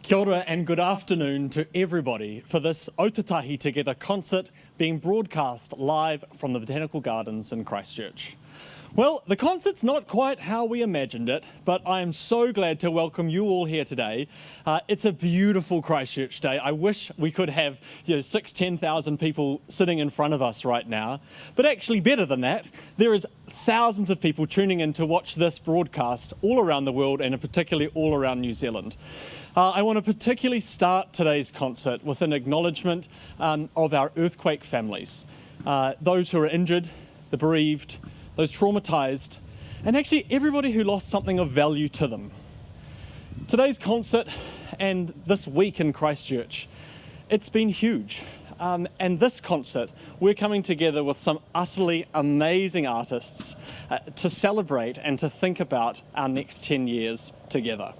Kia ora and good afternoon to everybody for this Otatahi Together concert being broadcast live from the Botanical Gardens in Christchurch. Well, the concert's not quite how we imagined it, but I am so glad to welcome you all here today. It's a beautiful Christchurch day. I wish we could have 10,000 people sitting in front of us right now. But actually better than that, there is thousands of people tuning in to watch this broadcast all around the world and particularly all around New Zealand. I want to particularly start today's concert with an acknowledgement of our earthquake families, those who are injured, the bereaved, those traumatised, and actually everybody who lost something of value to them. Today's concert and this week in Christchurch, it's been huge. And this concert, we're coming together with some utterly amazing artists to celebrate and to think about our next 10 years together.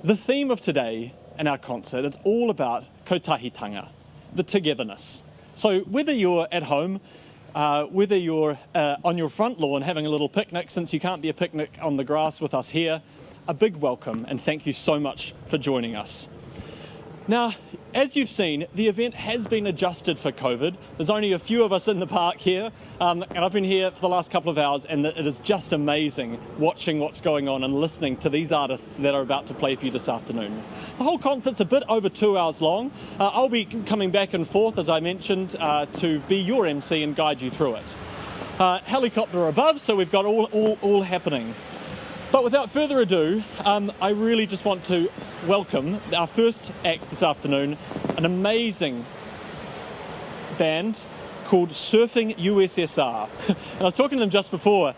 The theme of today in our concert is all about kotahitanga, the togetherness. So whether you're at home, whether you're on your front lawn having a little picnic, since you can't be a picnic on the grass with us here, a big welcome and thank you so much for joining us. Now, as you've seen, the event has been adjusted for COVID. There's only a few of us in the park here, and I've been here for the last couple of hours, and it is just amazing watching what's going on and listening to these artists that are about to play for you this afternoon. The whole concert's a bit over 2 hours long. I'll be coming back and forth, as I mentioned, to be your MC and guide you through it. Helicopter above, so we've got all happening. But without further ado, I really just want to welcome our first act this afternoon, an amazing band called Surfing USSR. And I was talking to them just before.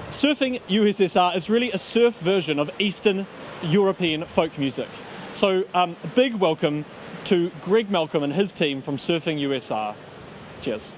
Surfing USSR is really a surf version of Eastern European folk music. So a big welcome to Greg Malcolm and his team from Surfing USSR. Cheers.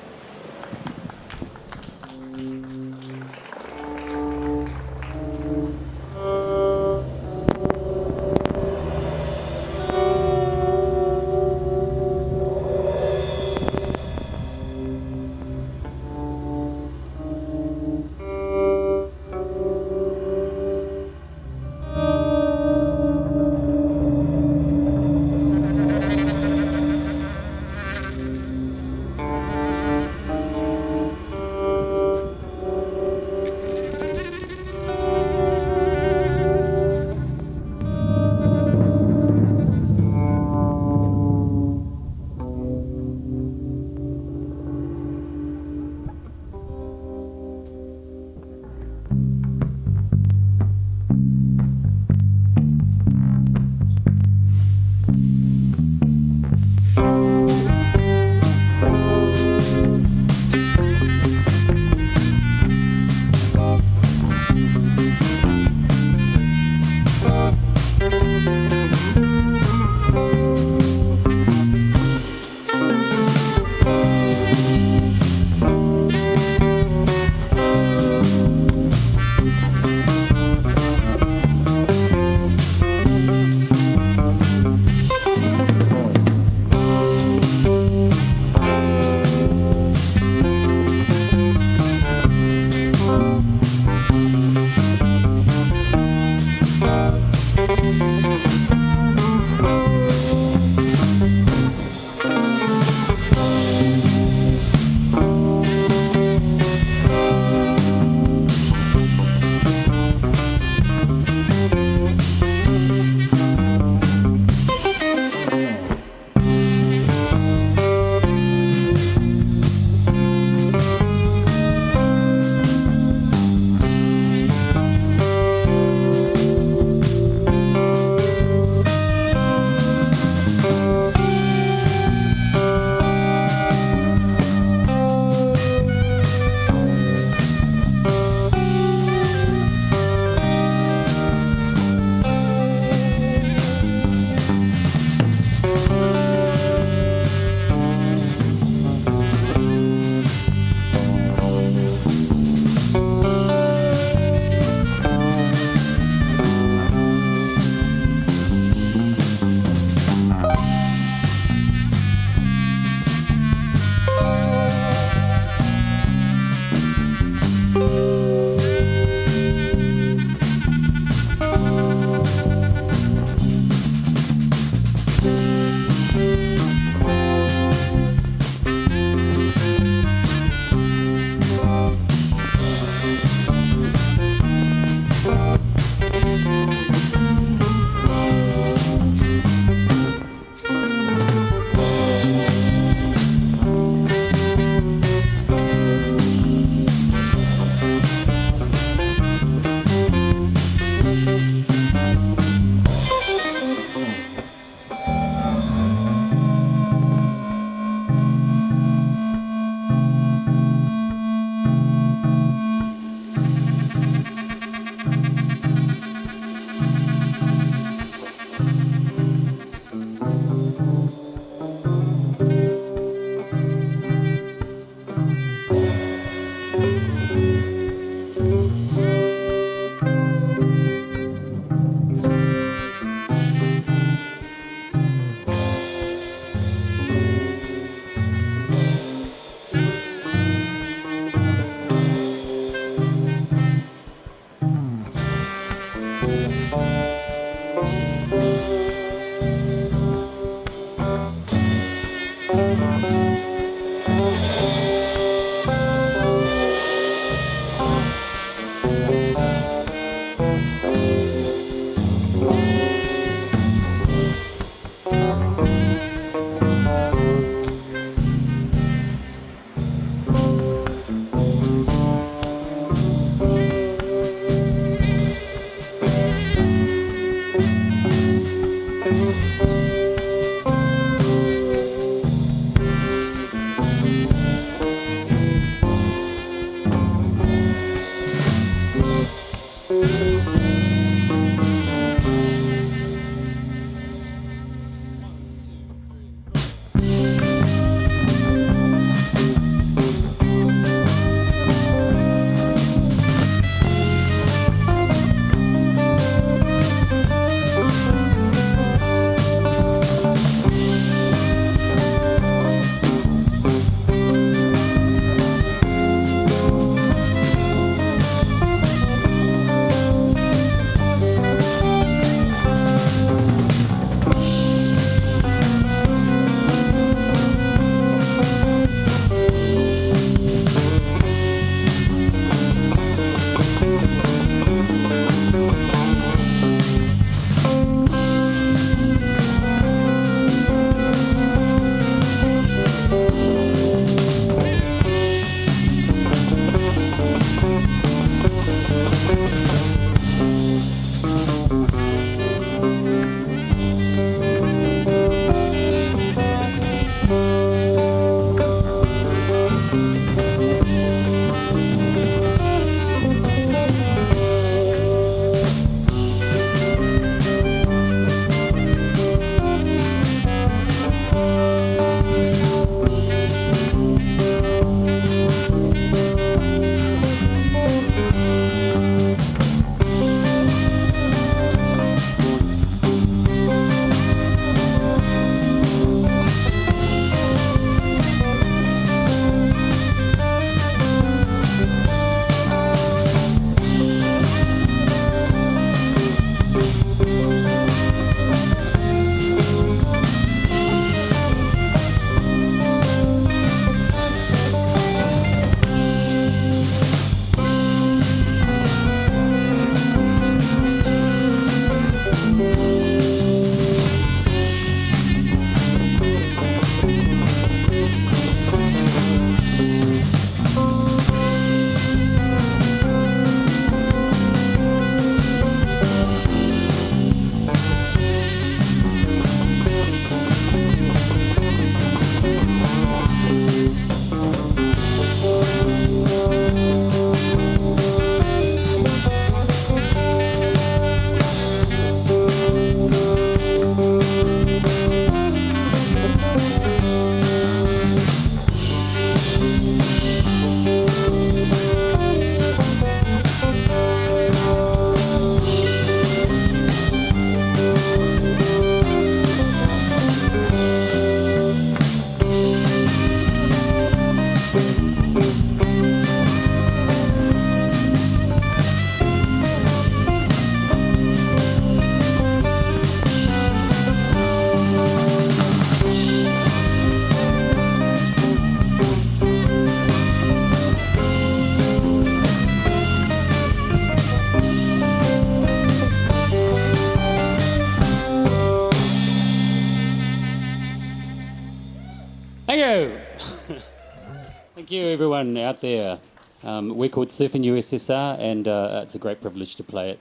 Thank you, everyone out there. We're called Surfing USSR, and it's a great privilege to play at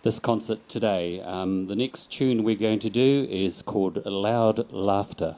this concert today. The next tune we're going to do is called Loud Laughter.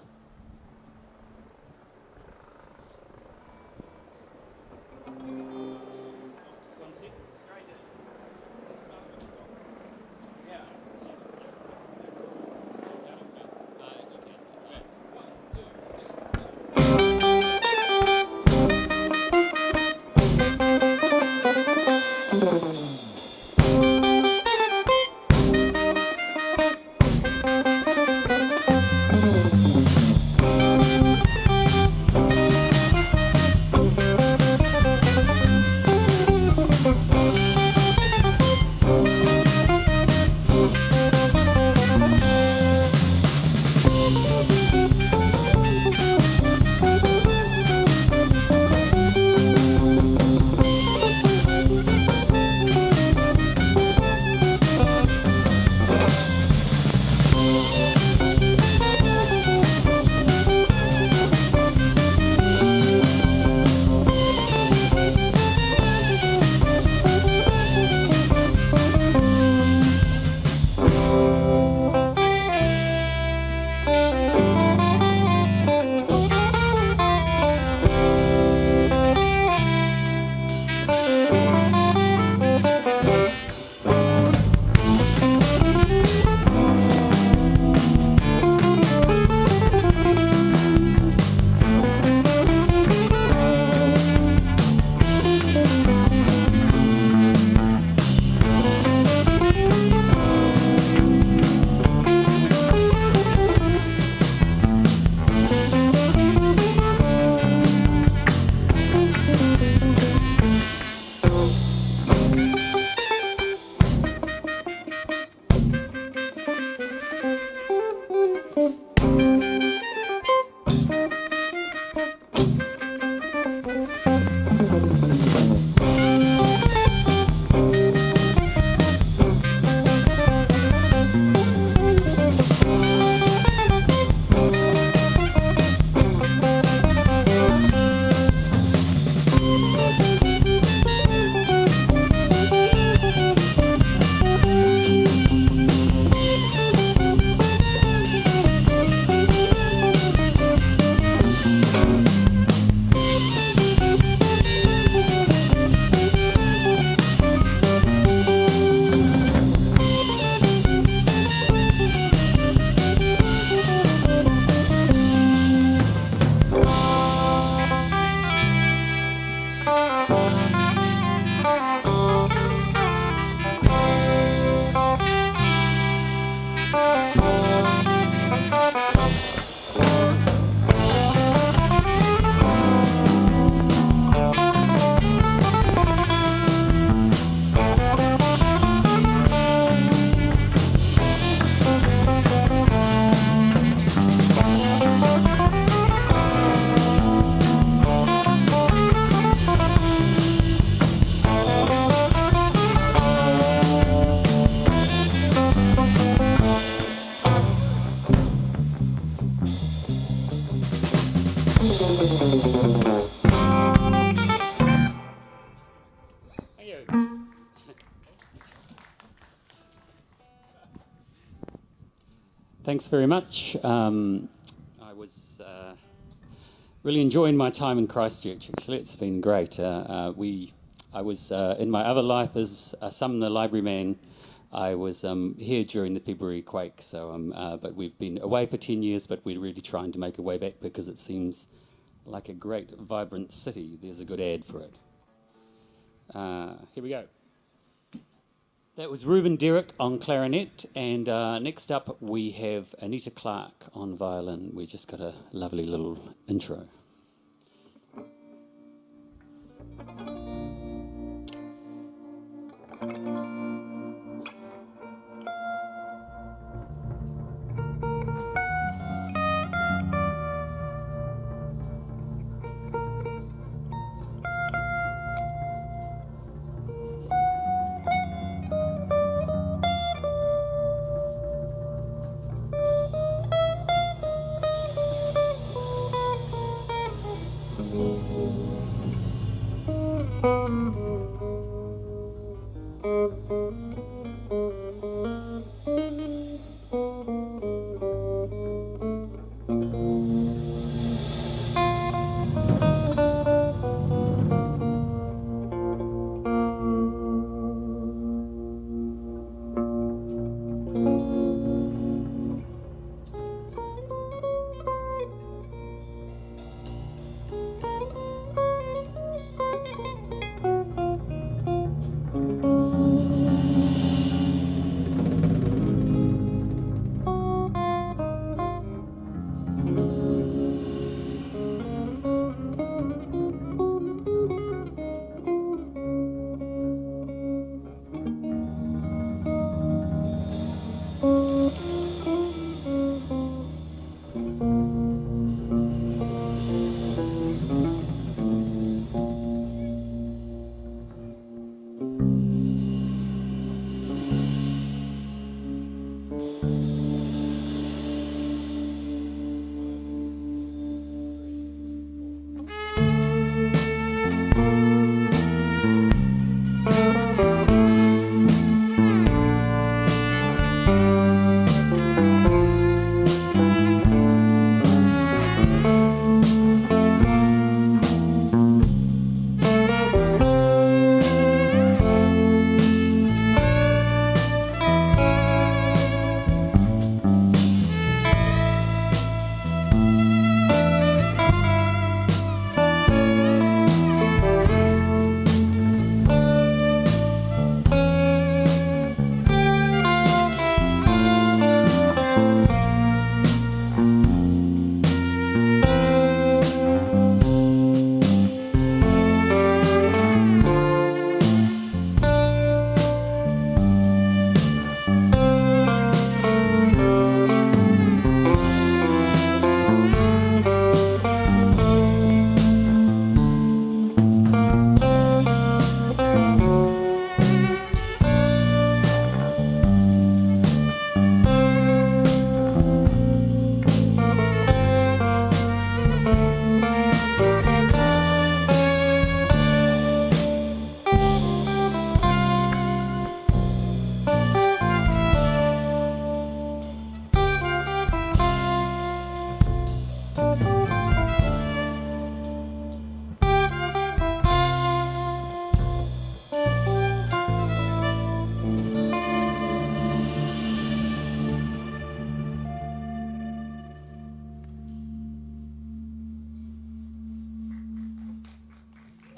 Thanks very much. I was really enjoying my time in Christchurch. Actually, it's been great. I was in my other life as a Sumner library man. I was here during the February quake. But we've been away for 10 years. But we're really trying to make a way back because it seems like a great, vibrant city. There's a good ad for it. Here we go. That was Ruben Derrick on clarinet, and next up we have Anita Clark on violin. We just got a lovely little intro. Thank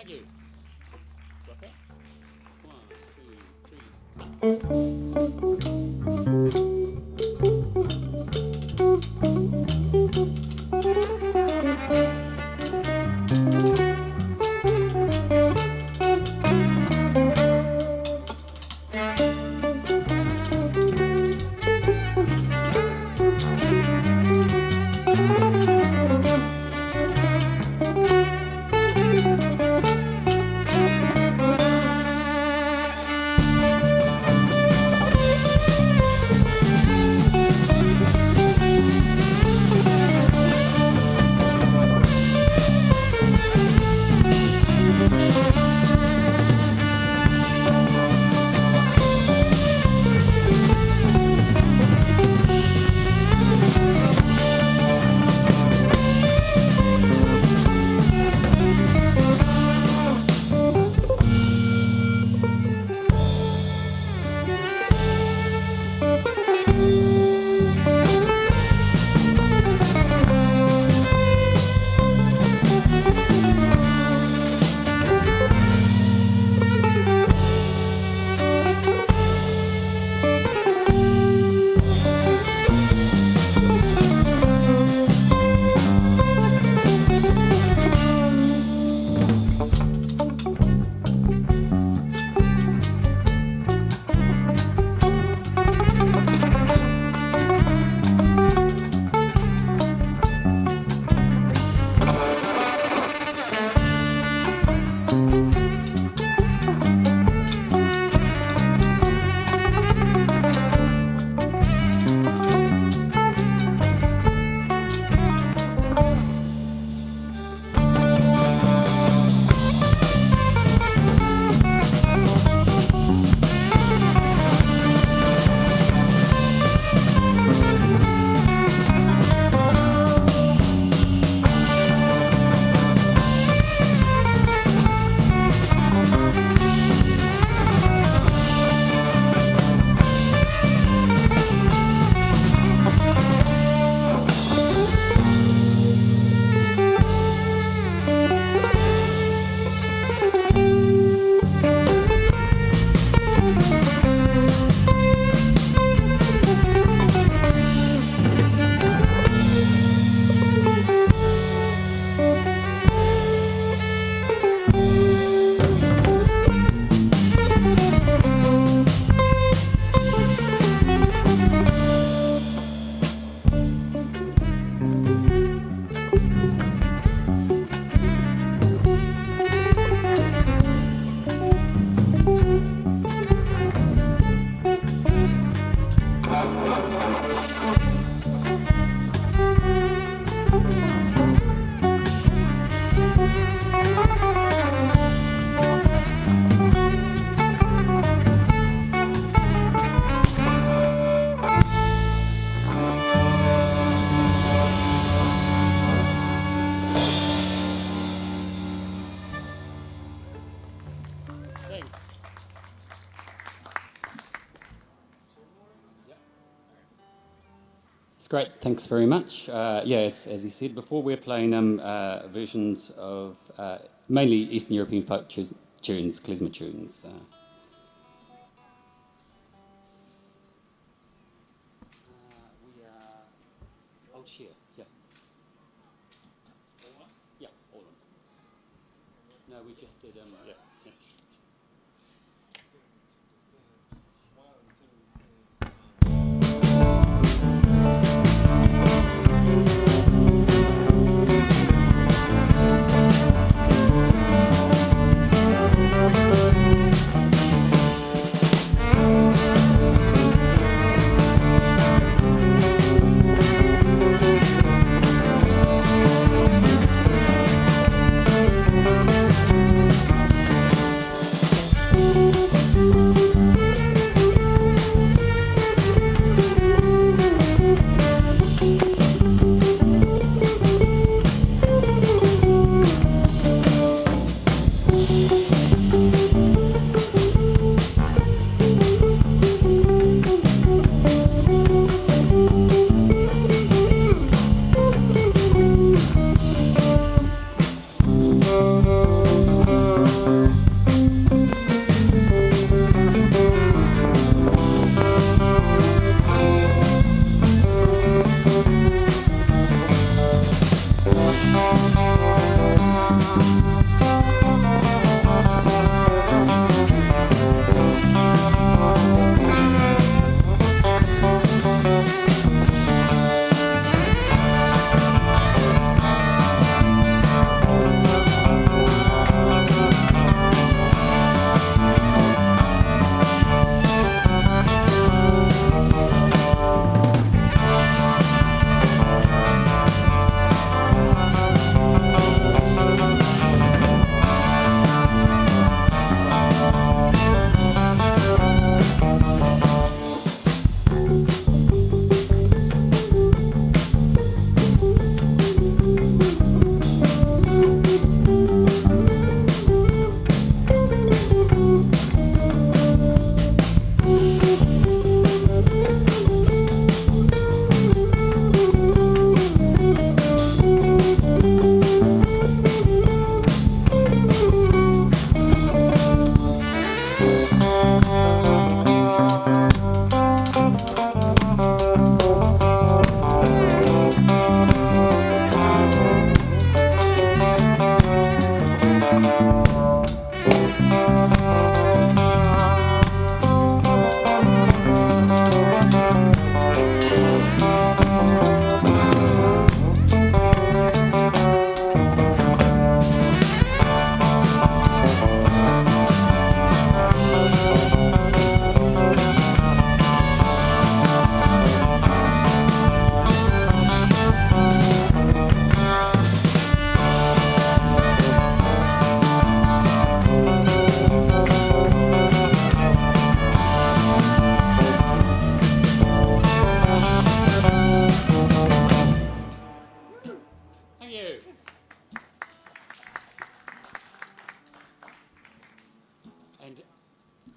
you. Got that? 1, 2, 3. That's great. Thanks very much. Yes, as he said before, we're playing versions of mainly Eastern European folk tunes, klezmer tunes. We are old share. Yeah. All one? Yeah, all of them. No, we just did. Yeah.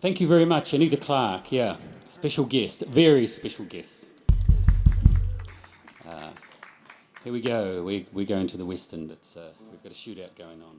Thank you very much, Anita Clark. Yeah, special guest, very special guest. Here we go. We're going to the West End. We've got a shootout going on.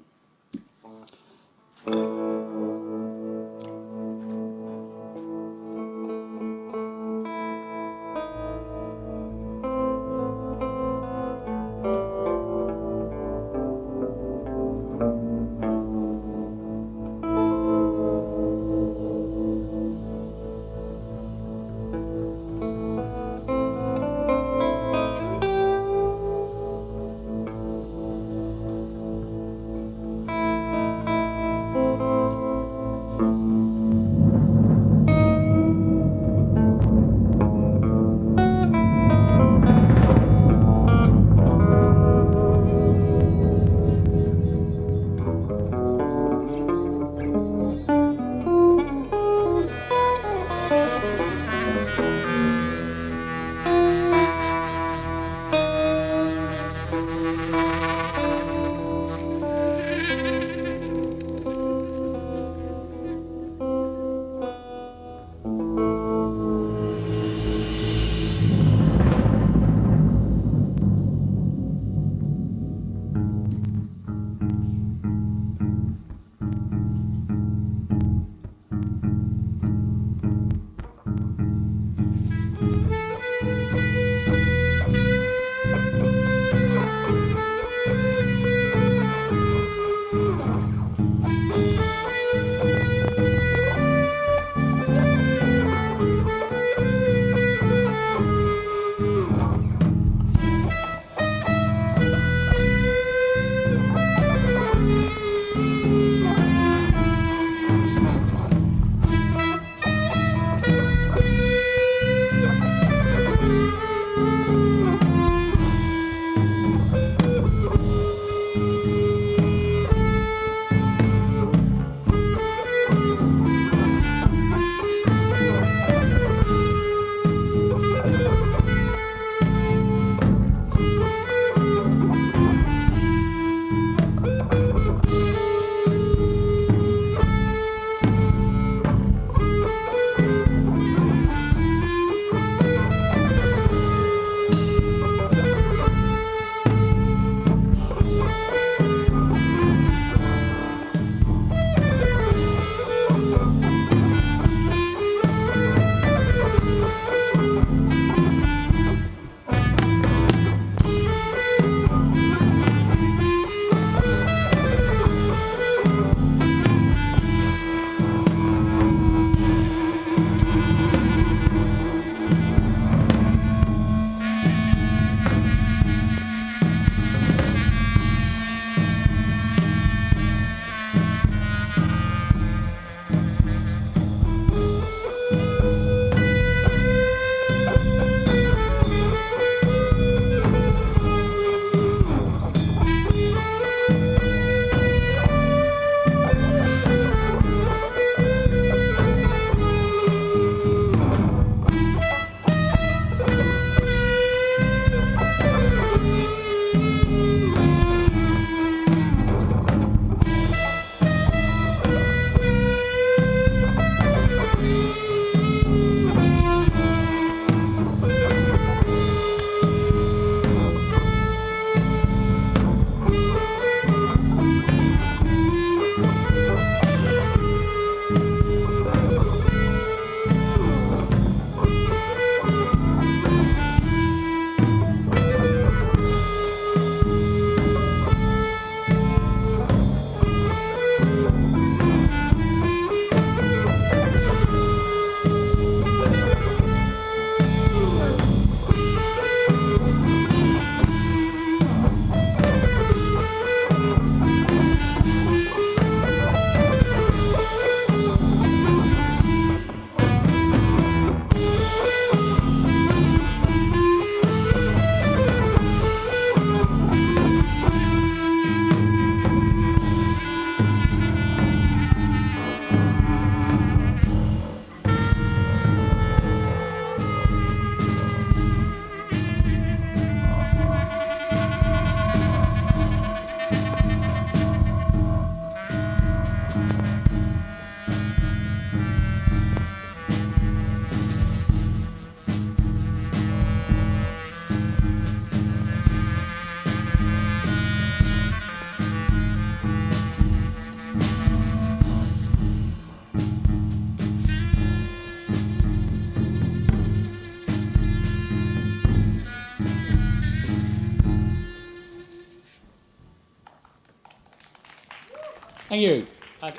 Thank you. How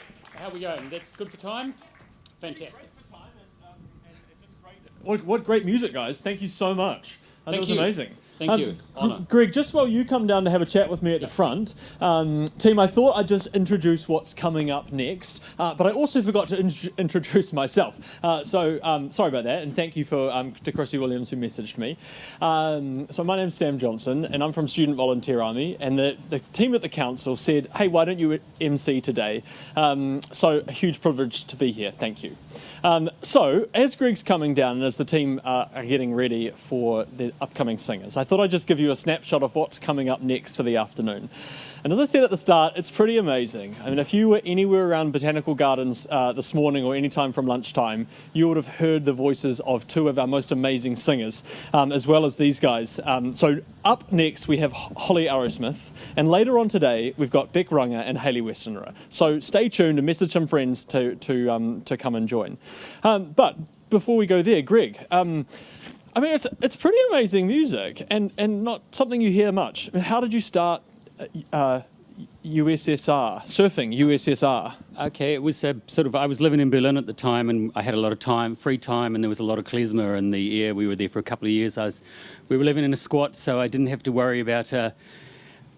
are we going? That's good for time? Fantastic. What great music, guys. Thank you so much. That was amazing. Thank you. Honour. Greg, just while you come down to have a chat with me at the front, team, I thought I'd just introduce what's coming up next, but I also forgot to introduce myself. Sorry about that, and thank you to Chrissy Williams who messaged me. So my name's Sam Johnson, and I'm from Student Volunteer Army, and the team at the council said, hey, why don't you MC today? So a huge privilege to be here. Thank you. So, as Greg's coming down and as the team are getting ready for the upcoming singers, I thought I'd just give you a snapshot of what's coming up next for the afternoon. And as I said at the start, it's pretty amazing. I mean, if you were anywhere around Botanical Gardens this morning or any time from lunchtime, you would have heard the voices of two of our most amazing singers, as well as these guys. So up next, we have Holly Arrowsmith. And later on today, we've got Beck Runga and Hayley Westenra. So stay tuned and message some friends to come and join. But before we go there, Greg, I mean, it's pretty amazing music and not something you hear much. I mean, how did you start USSR, surfing USSR? Okay, it was I was living in Berlin at the time, and I had a lot of free time, and there was a lot of klezmer in the air. We were there for a couple of years. We were living in a squat, so I didn't have to worry about...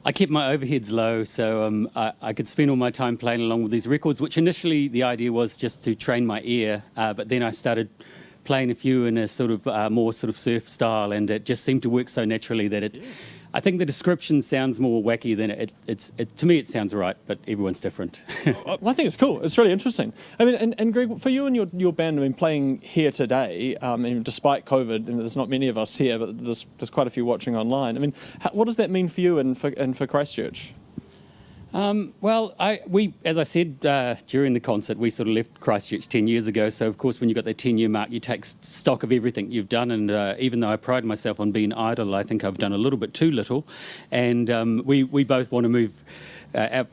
I kept my overheads low, so I could spend all my time playing along with these records, which initially the idea was just to train my ear, but then I started playing a few in a sort of more sort of surf style, and it just seemed to work so naturally that I think the description sounds more wacky than to me it sounds right, but everyone's different. Well, I think it's cool. It's really interesting. I mean, and Greg, for you and your band, I mean, playing here today, and despite COVID, and there's not many of us here, but there's quite a few watching online. I mean, what does that mean for you and for Christchurch? Well, as I said during the concert, we sort of left Christchurch 10 years ago. So, of course, when you got that 10-year mark, you take stock of everything you've done. And even though I pride myself on being idle, I think I've done a little bit too little. And we both want to move. Our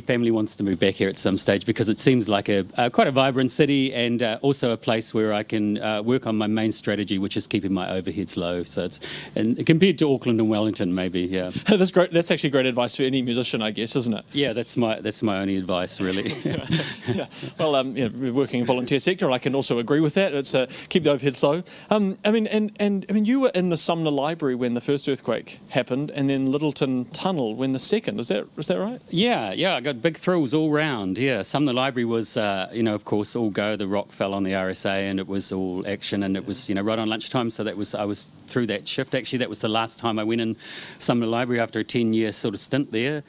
family wants to move back here at some stage because it seems like quite a vibrant city and also a place where I can work on my main strategy, which is keeping my overheads low. So and compared to Auckland and Wellington, maybe, yeah. That's great. That's actually great advice for any musician, I guess, isn't it? Yeah, that's my only advice, really. Yeah. Well, we're working in volunteer sector, and I can also agree with that. It's keep the overheads low. I mean, you were in the Sumner Library when the first earthquake happened, and then Littleton Tunnel when the second. Is that right? Yeah, I got big thrills all round. Yeah, Sumner Library was, of course, all go. The rock fell on the RSA, and it was all action, and it was, right on lunchtime. So I was through that shift. Actually, that was the last time I went in Sumner Library after a 10-year sort of stint there.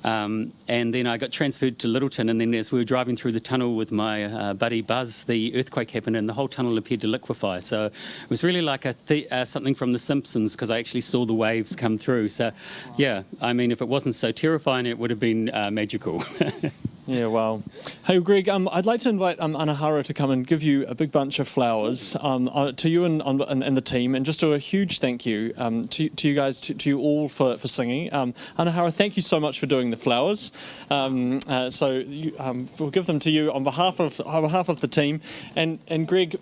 And then I got transferred to Littleton, and then as we were driving through the tunnel with my buddy Buzz, the earthquake happened and the whole tunnel appeared to liquefy. So it was really like something from The Simpsons, because I actually saw the waves come through. So, yeah, I mean, if it wasn't so terrifying, it would have been magical. Yeah, wow. Hey, Greg, I'd like to invite Anahara to come and give you a big bunch of flowers to you and the team, and just do a huge thank you to you guys, to you all for singing. Anahara, thank you so much for doing the flowers. We'll give them to you on behalf of the team, and Greg,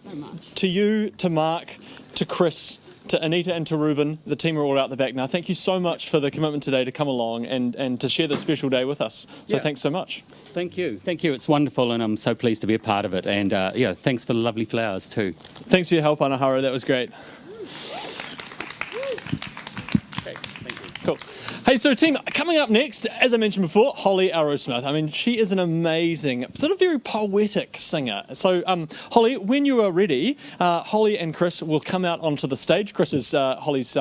to you, to Mark, to Chris, to Anita and to Ruben. The team are all out the back now. Thank you so much for the commitment today to come along and to share this special day with us. So Thanks so much. Thank you. It's wonderful, and I'm so pleased to be a part of it. And thanks for the lovely flowers too. Thanks for your help, Anahara. That was great. Okay, thank you. Cool. Hey, so team, coming up next, as I mentioned before, Holly Arrowsmith. I mean, she is an amazing, sort of very poetic singer. So, Holly, when you are ready, Holly and Chris will come out onto the stage. Chris is Holly's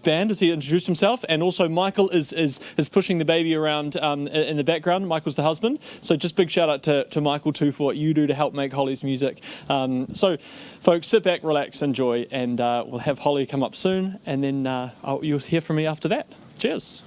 band, as he introduced himself, and also Michael is pushing the baby around in the background. Michael's the husband. So just big shout out to Michael too for what you do to help make Holly's music. So, folks, sit back, relax, enjoy, and we'll have Holly come up soon, and then you'll hear from me after that. Cheers.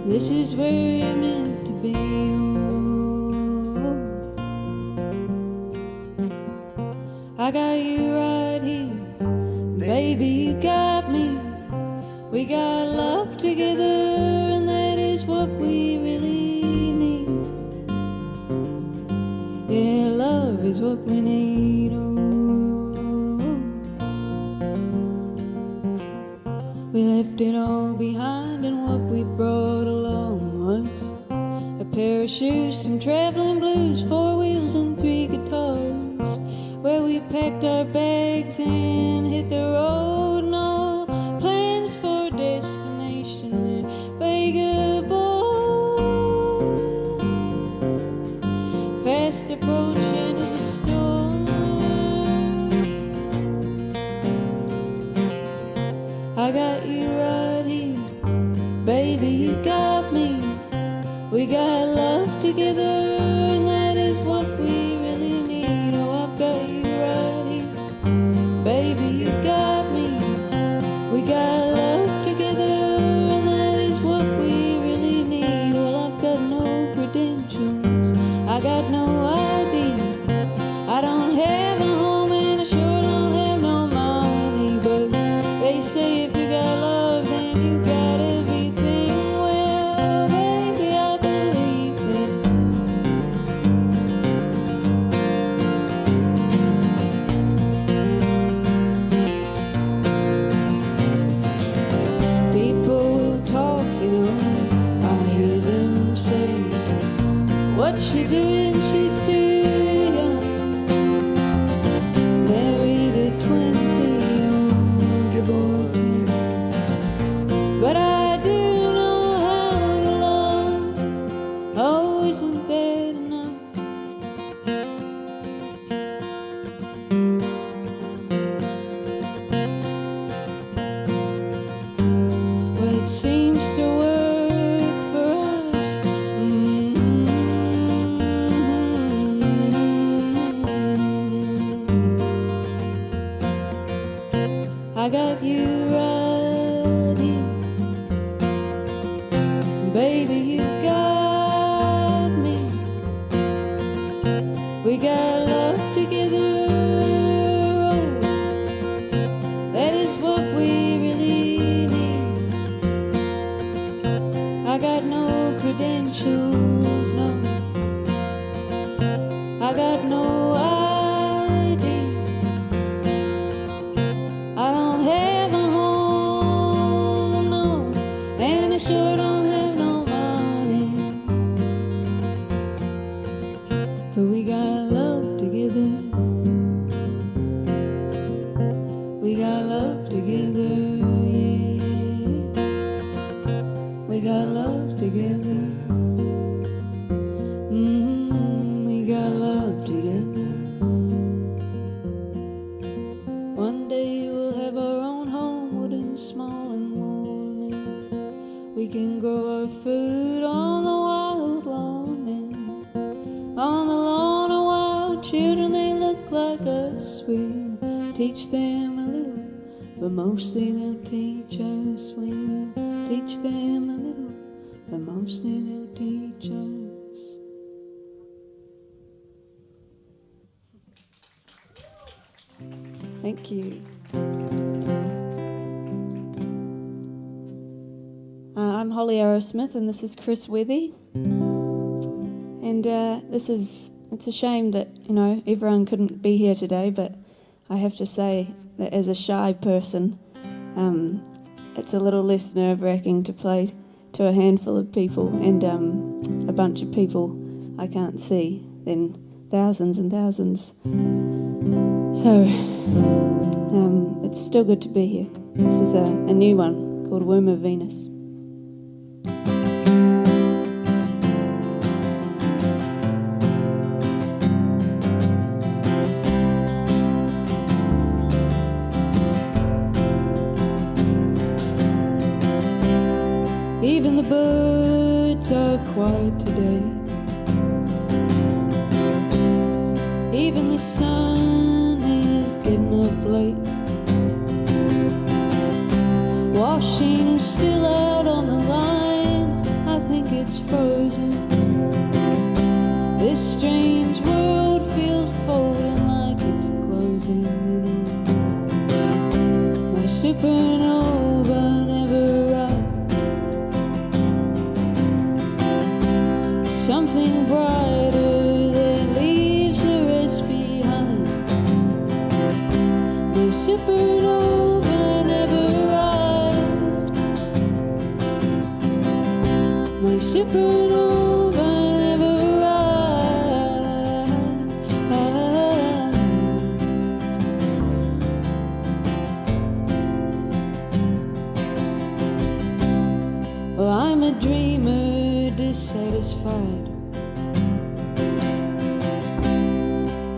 This is where you're meant to be. Oh, I got you right here, baby, you got me. We got love together, and that is what we really need. Yeah, love is what we need. Oh, we left it all behind, and what we brought along was a pair of shoes, some traveling blues, 4 wheels and 3 guitars. Where we packed our bags and hit the road, no plans for a destination we'd wake aboard. Fast approaching is a storm. I got you right here, baby, you got me. We got love together, and that is what we really need. Oh, I've got you right here, baby, you got me. We got love together, and that is what we really need. Well, I've got no credentials, I got no ID. I don't have a home, and I sure don't have no money. But they say if you got love, then you got everything. Well, baby, I believe it. People talk, you know, I hear them say, what's she doing? She's too young. Married at 20, give or take. But I do know how to love. Oh, isn't that enough? Well, it seems to work for us. I got you right here, baby, you got me. We got love together, oh, that is what we really need. I got no credentials, no, I got no ID. I don't have a home, no, and I sure don't have no money. But we got love together. We got love together, yeah. We got love together. We got love together. One day we'll have our own home, wooden, small and warm, and we can grow our food on the wild lawn, and on the lawn of wild children, they look like us. We'll teach them a little, but mostly they'll teach us. We'll teach them a little, but mostly they'll teach us. Thank you. I'm Holly Arrowsmith, and this is Chris Withy. And it's a shame that, you know, everyone couldn't be here today, but I have to say that as a shy person, it's a little less nerve-wracking to play to a handful of people and a bunch of people I can't see than thousands and thousands. So, it's still good to be here. This is a new one called Womb of Venus. Even the birds are quiet today. Even the sun is getting up late. Washing still out on the line. I tipping over never right. Well, I'm a dreamer dissatisfied,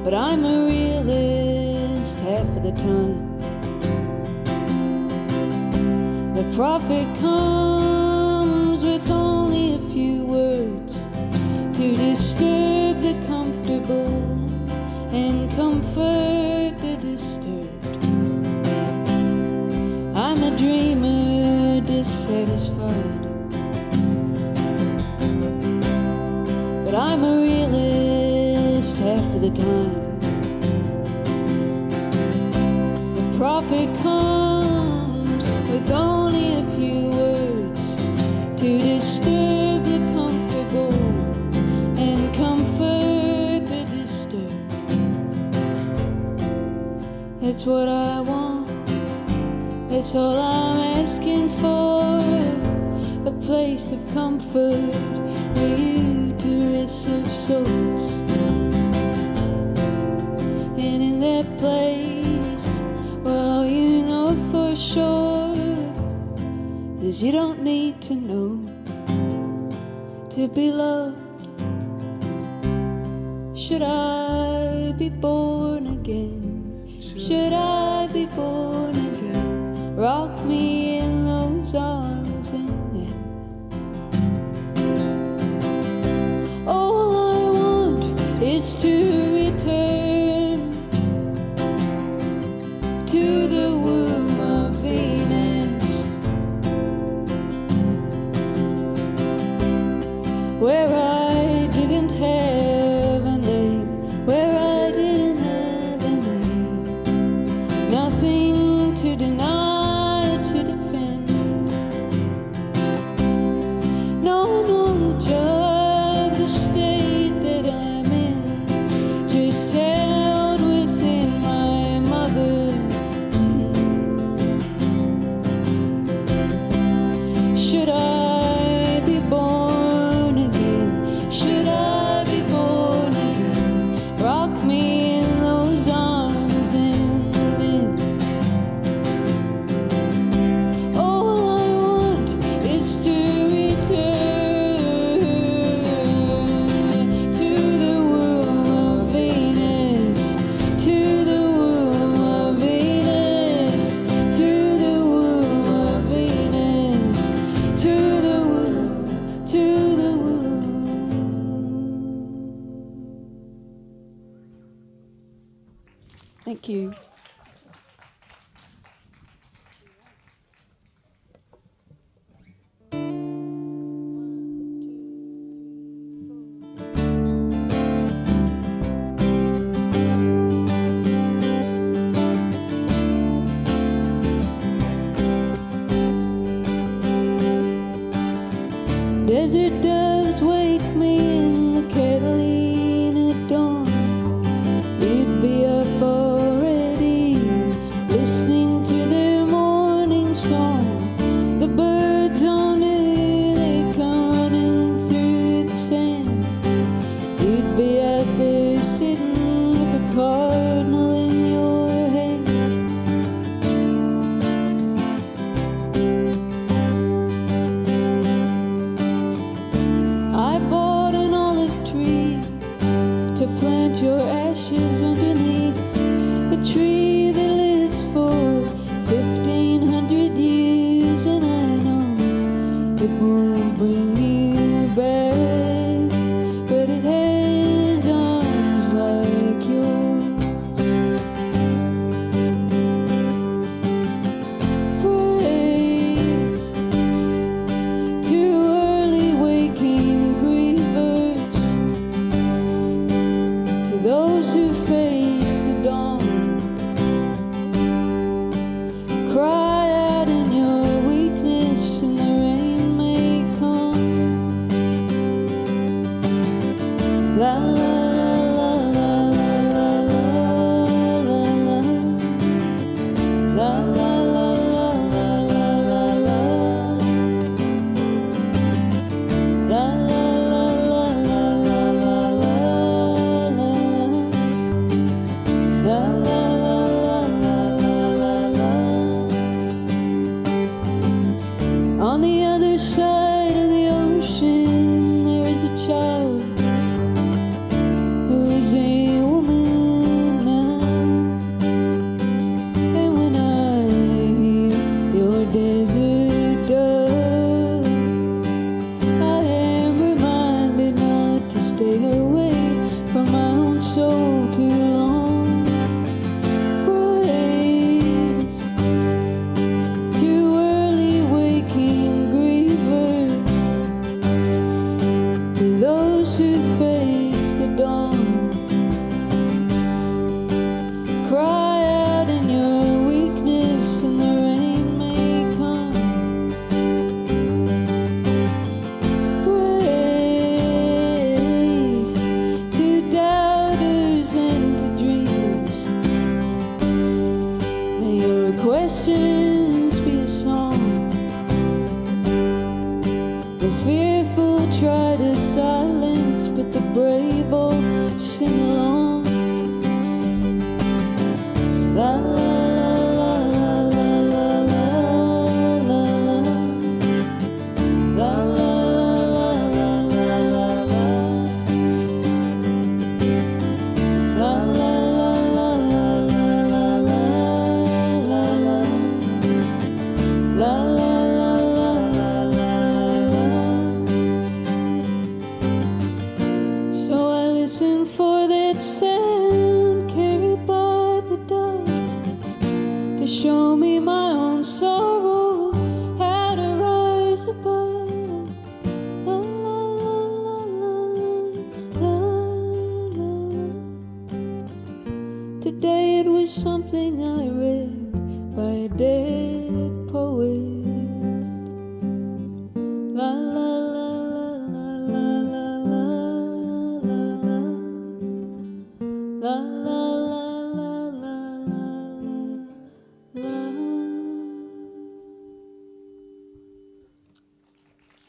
but I'm a realist half of the time. The prophet comes with only a few words to disturb the comfortable and comfort the disturbed. I'm a dreamer dissatisfied, but I'm a realist half of the time. The prophet comes with only a few words to disturb the comfortable and comfort the disturbed. That's what I want, that's all I'm asking for, a place of comfort where you to rest of souls. And in that place, well, all you know for sure is you don't need to know to be loved. Should I be born again? Should I be born again? Rock me in those arms and then all I want is to return to the womb of Venus, where I didn't have a name, where I didn't have a name, nothing to deny, to defend, no knowledge of the state that I'm in, just held within my mother. Should I be born again? Should I be born again? Rock me in those arms and then all I want is to return to the womb of Venus, to the womb of Venus, to the womb of Venus, to the womb, to the womb. Thank you. Desert doves wake me in the Catalina dawn. You'd be up already, listening to their morning song. The birds all knew they'd come running through the sand. You'd be out there sitting with a cardinal in your hand. I bought an olive tree to plant your ashes underneath, a tree that lives for 1,500 years, and I know it won't bring you back, but it has arms like yours. Praise to early waking grievers, to those who face the dawn. Cry out in your weakness, and the rain makes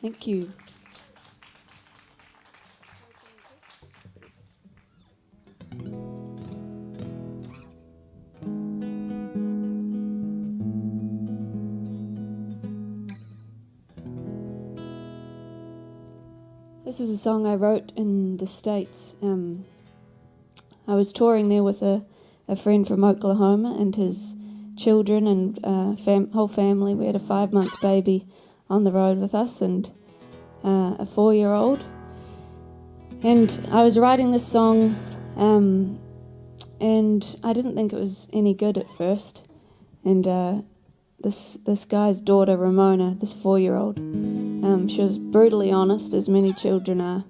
Thank you. This is a song I wrote in the States. I was touring there with a friend from Oklahoma and his children and whole family. We had a 5-month baby on the road with us and a 4-year-old. And I was writing this song and I didn't think it was any good at first. And this guy's daughter, Ramona, this 4-year-old, she was brutally honest, as many children are.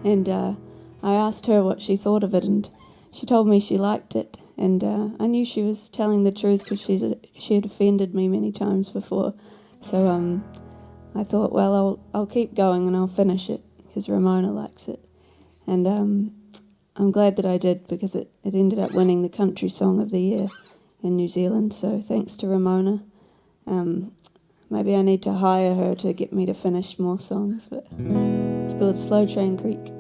And I asked her what she thought of it, and she told me she liked it. And I knew she was telling the truth because she had offended me many times before. So I thought, well, I'll keep going and I'll finish it because Ramona likes it. And I'm glad that I did because it ended up winning the Country Song of the Year in New Zealand. So thanks to Ramona. Maybe I need to hire her to get me to finish more songs, but it's called Slow Train Creek.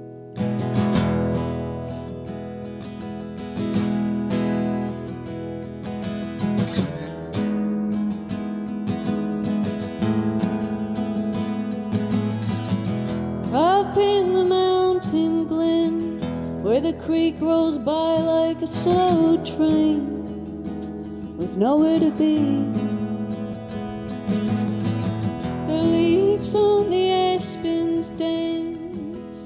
Up in the mountain glen, where the creek rolls by like a slow train, with nowhere to be. The leaves on the aspens dance,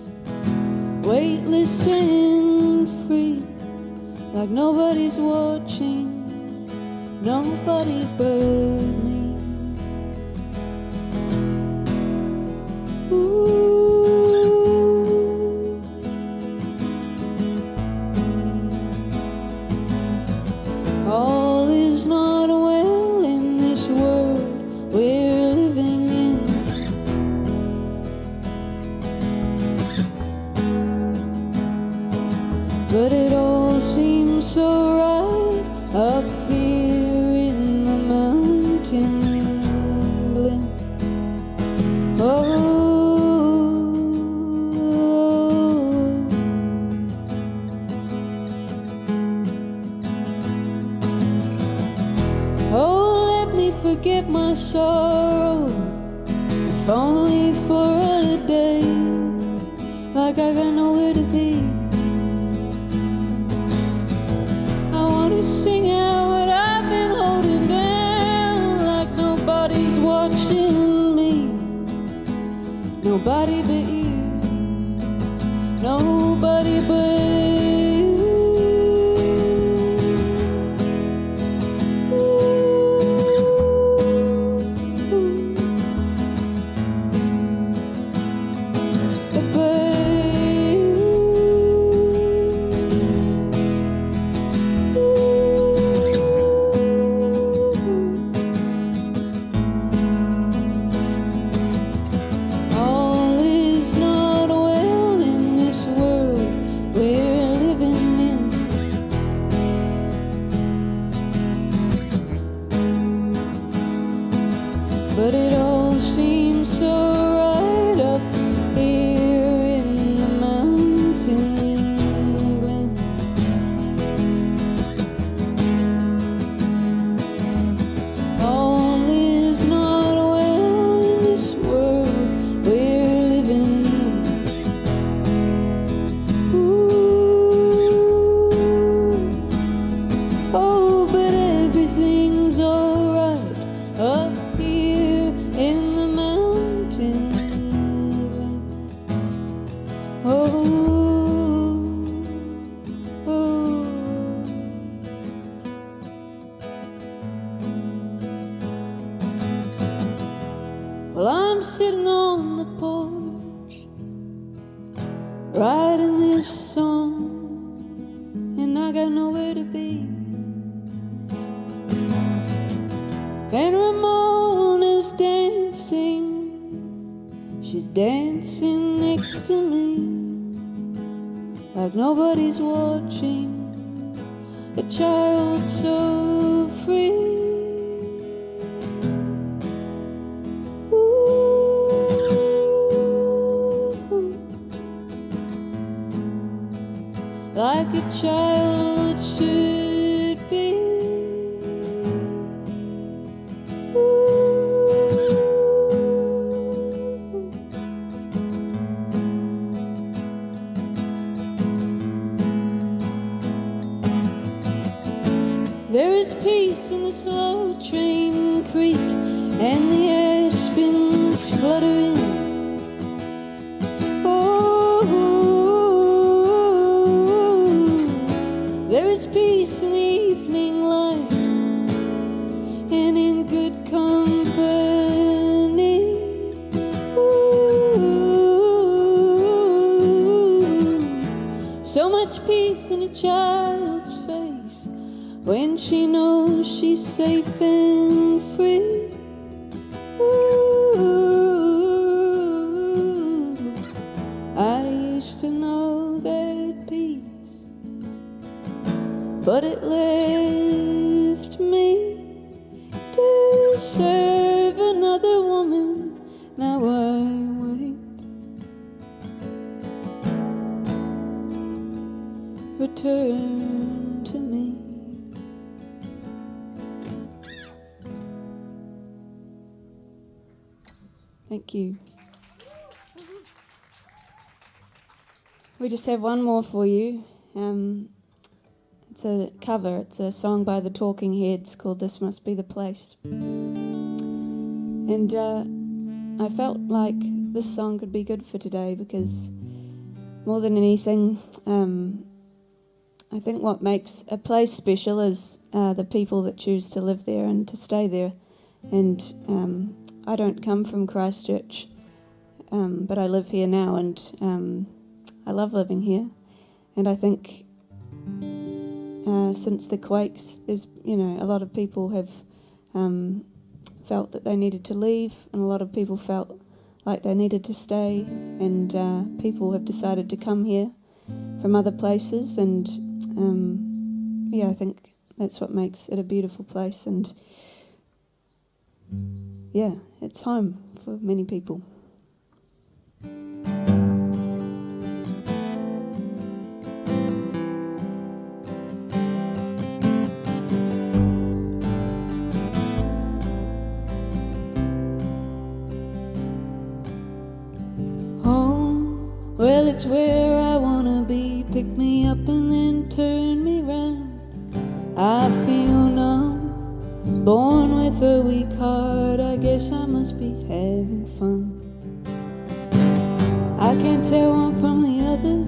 weightless and free, like nobody's watching, nobody but me. All is not well in this world we're living in. But it all seems so right up here in the mountain glen. Oh, let me forget my sorrow, if only for a day, like I got nowhere to be. I wanna sing out what I've been holding down, like nobody's watching me, nobody but you, nobody but you. All is not well in this world we're living in. But it all seems so right up here in the mountain glen. All is not well in this world we're living in. Oh, but everything's alright up here in the mountain glen. Oh. Well, I'm sitting on the porch, writing this song, and I got nowhere to be. And Ramona's dancing, she's dancing next to me, like nobody's watching, a child so free. Ooh. a child should be. There is peace in the slow train creak and the aspens fluttering. Oh, there is peace in the evening light and in good company. Ooh, so much peace in a child's face when she knows she's safe and free. Ooh, I used to know that peace, but it left me to serve another woman. Now I wait. Return to me. Thank you. We just have one more for you. It's a cover. It's a song by the Talking Heads called This Must Be the Place. And I felt like this song could be good for today because more than anything, I think what makes a place special is the people that choose to live there and to stay there. And I don't come from Christchurch, but I live here now, and I love living here. And I think since the quakes, there's a lot of people have felt that they needed to leave, and a lot of people felt like they needed to stay, and people have decided to come here from other places, and I think that's what makes it a beautiful place, and yeah, it's home for many people. Home, well, it's where I wanna be. Pick me up and then turn me round. I feel numb, born with a weak heart. I guess I must be having fun. I can't tell one from the other.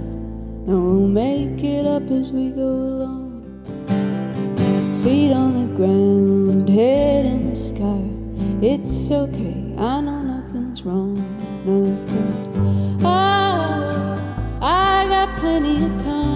No, we'll make it up as we go along. Feet on the ground, head in the sky. It's okay, I know nothing's wrong, nothing. I got plenty of time.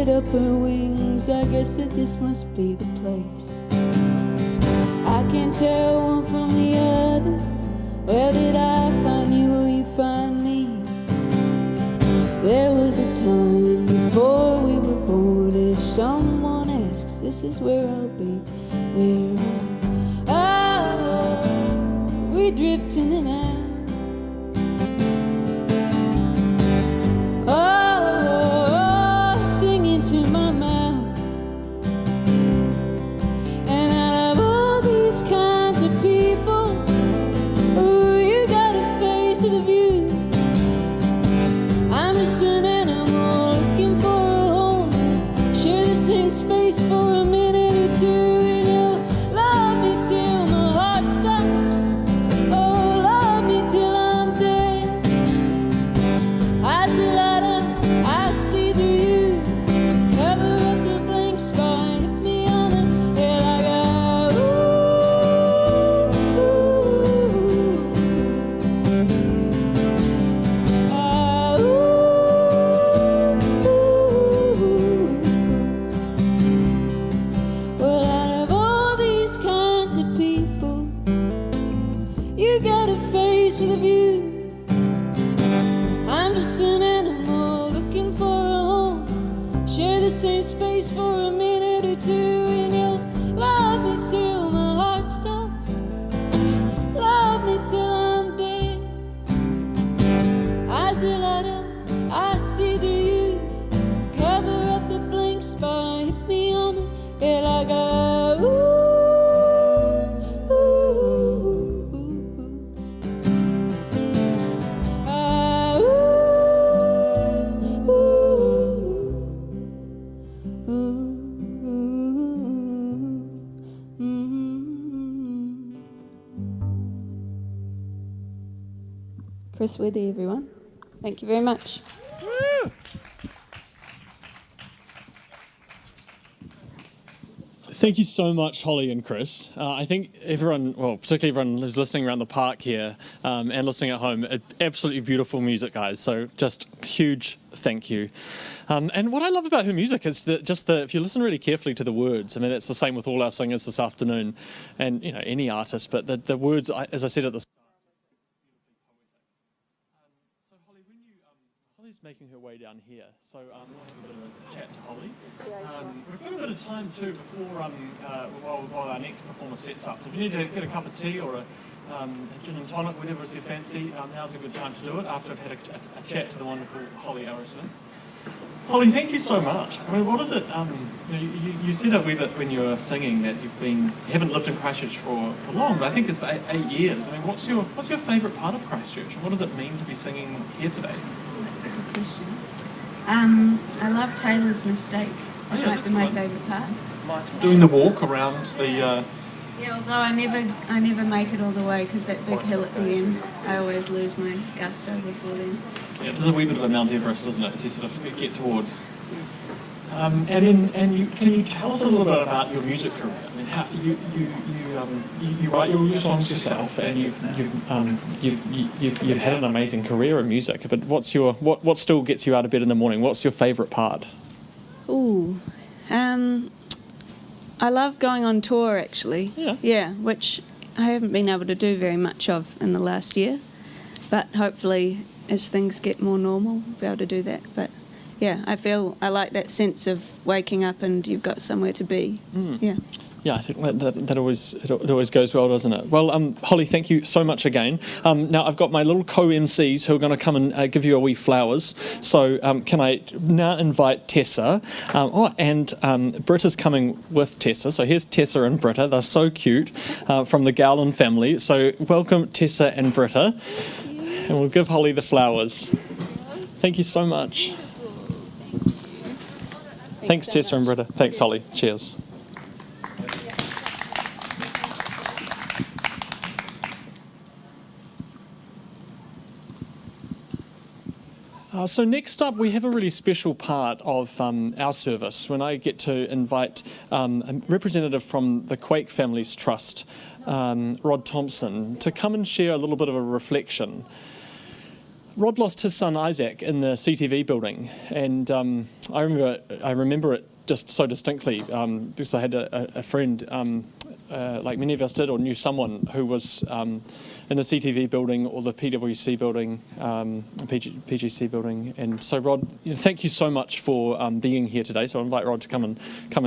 Up her wings, I guess that this must be the place. I can't tell one from the other. Where did I find you or you find me? There was a time before we were born. If someone asks, this is where I'll be. Where we drift in and out. same space for a minute or two, and you'll love me till my heart stops. Love me till I'm dead. Eyes are light up, I see through you. Cover up the blank spot, hit me on the head like a ooh. Chris Withy, everyone. Thank you very much. Thank you so much, Holly and Chris. I think everyone, well, particularly everyone who's listening around the park here and listening at home, absolutely beautiful music, guys. So just huge thank you. And what I love about her music is that if you listen really carefully to the words, I mean, it's the same with all our singers this afternoon and, you know, any artist, but the words, as I said at the start, Holly's making her way down here, so we'll have a bit of a chat to Holly. We've got a bit of time too before while our next performer sets up. If you need to get a cup of tea or a gin and tonic, whatever is your fancy, now's a good time to do it after I've had a chat to the wonderful Holly Arison. Holly, thank you so much. I mean, what is it? You said a wee bit when you were singing that you haven't lived in Christchurch for long, but I think it's 8 years. I mean, what's your favourite part of Christchurch? What does it mean to be singing here today? I love Taylor's Mistake. Oh, yeah, Might be my favourite part. Doing the walk around the... Yeah, although I never make it all the way because that big hill at the end, I always lose my gusto before then. Yeah, it's a wee bit of a Mount Everest, isn't it? As you sort of get towards. Can you tell us a little bit about your music career? I mean, how you write your songs yourself, and you've had an amazing career in music. But what still gets you out of bed in the morning? What's your favourite part? Ooh, I love going on tour actually. Yeah, which I haven't been able to do very much of in the last year, but hopefully as things get more normal, I'll be able to do that. But yeah, I like that sense of waking up and you've got somewhere to be. Yeah. Yeah, I think that always goes well, doesn't it? Well, Holly, thank you so much again. Now I've got my little co-MCs who are going to come and give you a wee flowers. So can I now invite Tessa? And Britta's coming with Tessa. So here's Tessa and Britta. They're so cute from the Gowland family. So welcome Tessa and Britta. And we'll give Holly the flowers. Thank you so much. Thanks, Tessa and Britta. Thanks, Holly. Cheers. So next up, we have a really special part of our service when I get to invite a representative from the Quake Families Trust, Rod Thompson, to come and share a little bit of a reflection. Rod lost his son Isaac in the CTV building, and I remember it just so distinctly because I had a friend, like many of us did, or knew someone who was in the CTV building or the PwC building, PGC building. And so Rod, thank you so much for being here today. So I'll invite Rod to come and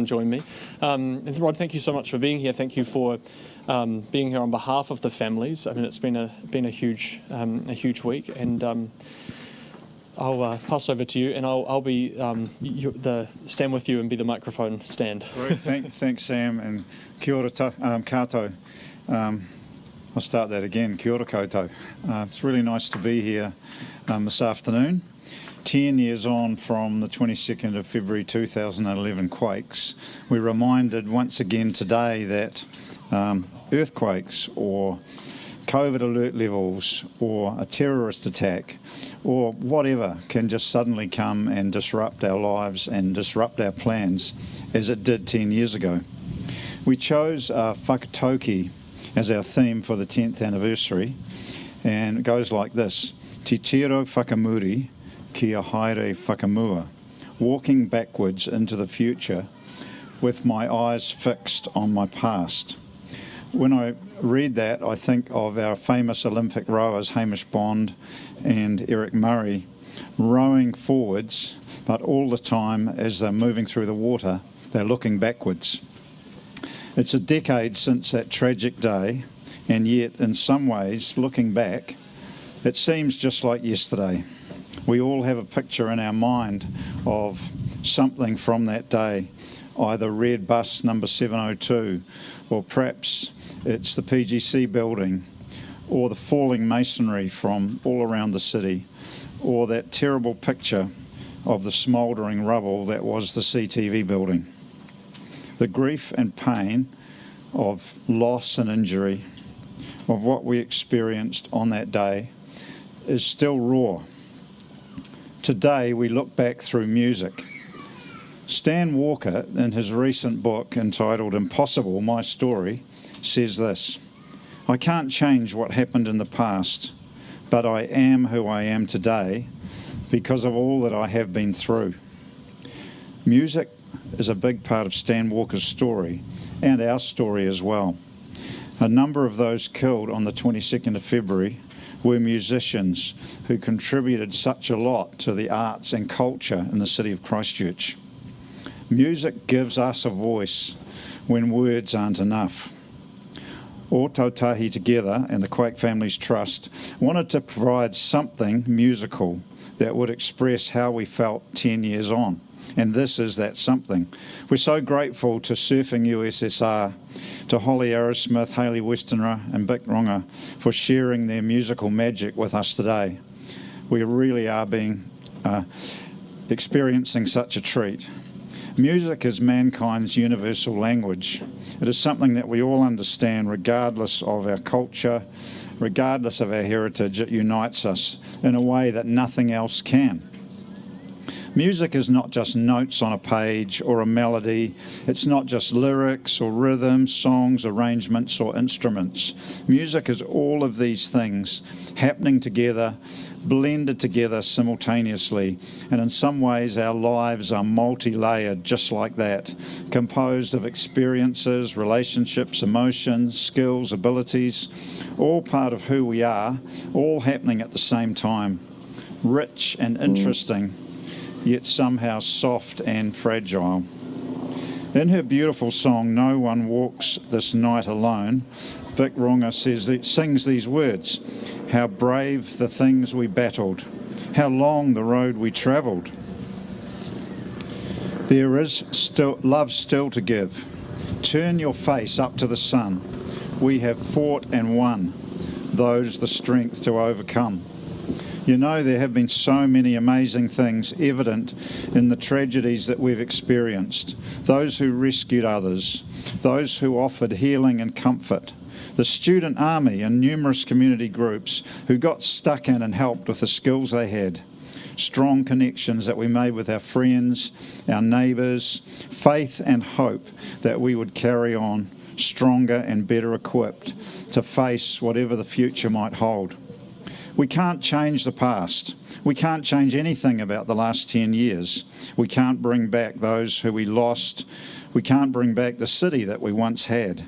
join me. And Rod, thank you so much for being here. Thank you for being here on behalf of the families. I mean, it's been a huge week, and I'll pass over to you, and I'll be stand with you and be the microphone stand. Great, thanks Sam, and kia ora koutou. I'll start that again, kia ora koutou. It's really nice to be here this afternoon. 10 years on from the 22nd of February 2011 quakes, we're reminded once again today that earthquakes or COVID alert levels or a terrorist attack or whatever can just suddenly come and disrupt our lives and disrupt our plans as it did 10 years ago. We chose whakatauki as our theme for the 10th anniversary, and it goes like this: Te tiro whakamuri kia haere whakamua, walking backwards into the future with my eyes fixed on my past. When I read that, I think of our famous Olympic rowers Hamish Bond and Eric Murray rowing forwards but all the time as they're moving through the water, they're looking backwards. It's a decade since that tragic day, and yet in some ways, looking back, it seems just like yesterday. We all have a picture in our mind of something from that day, either red bus number 702, or perhaps it's the PGC building, or the falling masonry from all around the city, or that terrible picture of the smouldering rubble that was the CTV building. The grief and pain of loss and injury, of what we experienced on that day, is still raw. Today we look back through music. Stan Walker, in his recent book entitled Impossible, My Story, says this: "I can't change what happened in the past, but I am who I am today because of all that I have been through." Music is a big part of Stan Walker's story, and our story as well. A number of those killed on the 22nd of February were musicians who contributed such a lot to the arts and culture in the city of Christchurch. Music gives us a voice when words aren't enough. O Tautahi Together and the Quake Families Trust wanted to provide something musical that would express how we felt 10 years on. And this is that something. We're so grateful to Surfing USSR, to Holly Arrowsmith, Hayley Westenra and Vic Ronga for sharing their musical magic with us today. We really are experiencing such a treat. Music is mankind's universal language. It is something that we all understand regardless of our culture, regardless of our heritage. It unites us in a way that nothing else can. Music is not just notes on a page or a melody. It's not just lyrics or rhythms, songs, arrangements or instruments. Music is all of these things happening together, blended together simultaneously. And in some ways our lives are multi-layered just like that, composed of experiences, relationships, emotions, skills, abilities, all part of who we are, all happening at the same time. Rich and interesting, yet somehow soft and fragile. In her beautiful song, No One Walks This Night Alone, Vic Ronga sings these words: "How brave the things we battled, how long the road we travelled. There is still love still to give. Turn your face up to the sun. We have fought and won, those the strength to overcome." You know, there have been so many amazing things evident in the tragedies that we've experienced. Those who rescued others, those who offered healing and comfort, the student army and numerous community groups who got stuck in and helped with the skills they had, strong connections that we made with our friends, our neighbours, faith and hope that we would carry on stronger and better equipped to face whatever the future might hold. We can't change the past. We can't change anything about the last 10 years. We can't bring back those who we lost. We can't bring back the city that we once had.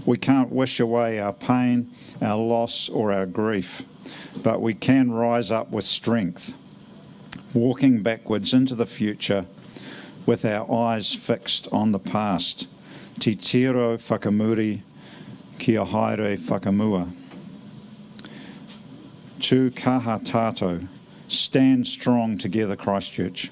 We can't wish away our pain, our loss, or our grief. But we can rise up with strength, walking backwards into the future with our eyes fixed on the past. Te tiro whakamuri, kia haere whakamua. Tu kaha tātou. Stand strong together, Christchurch.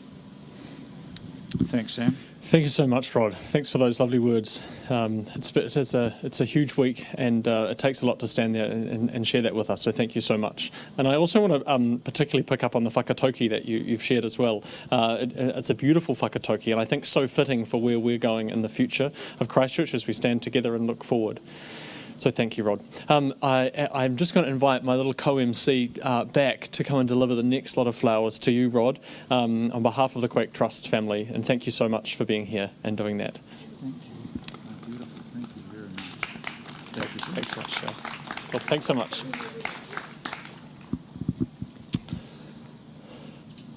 Thanks, Sam. Thank you so much, Rod. Thanks for those lovely words. It's a huge week, and it takes a lot to stand there and share that with us, so thank you so much. And I also want to particularly pick up on the whakatoki that you've shared as well. It's a beautiful whakatoki, and I think so fitting for where we're going in the future of Christchurch as we stand together and look forward. So thank you, Rod. I'm just going to invite my little co-MC back to come and deliver the next lot of flowers to you, Rod, on behalf of the Quake Trust family. And thank you so much for being here and doing that. Thanks so much, Shell. Well, thanks so much.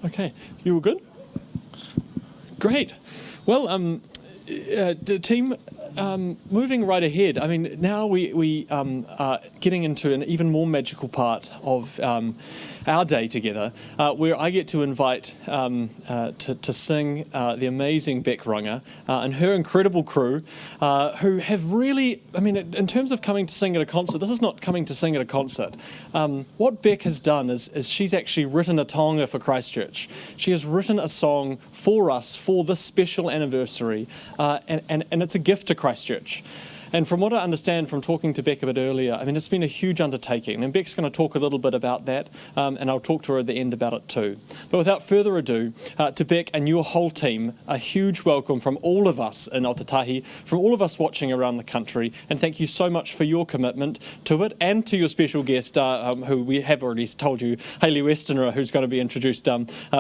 Okay, you all good? Great. Well, the team, moving right ahead, I mean, now we are getting into an even more magical part of our day together, where I get to invite to sing the amazing Beck Runga and her incredible crew, who have really, I mean, in terms of coming to sing at a concert, this is not coming to sing at a concert. What Beck has done is she's actually written a taonga for Christchurch. She has written a song for us for this special anniversary, and it's a gift to Christchurch. And from what I understand from talking to Beck a bit earlier, I mean, it's been a huge undertaking. And Beck's going to talk a little bit about that, and I'll talk to her at the end about it too. But without further ado, to Beck and your whole team, a huge welcome from all of us in Aotearoa, from all of us watching around the country. And thank you so much for your commitment to it, and to your special guest, who we have already told you, Hayley Westerner, who's going to be introduced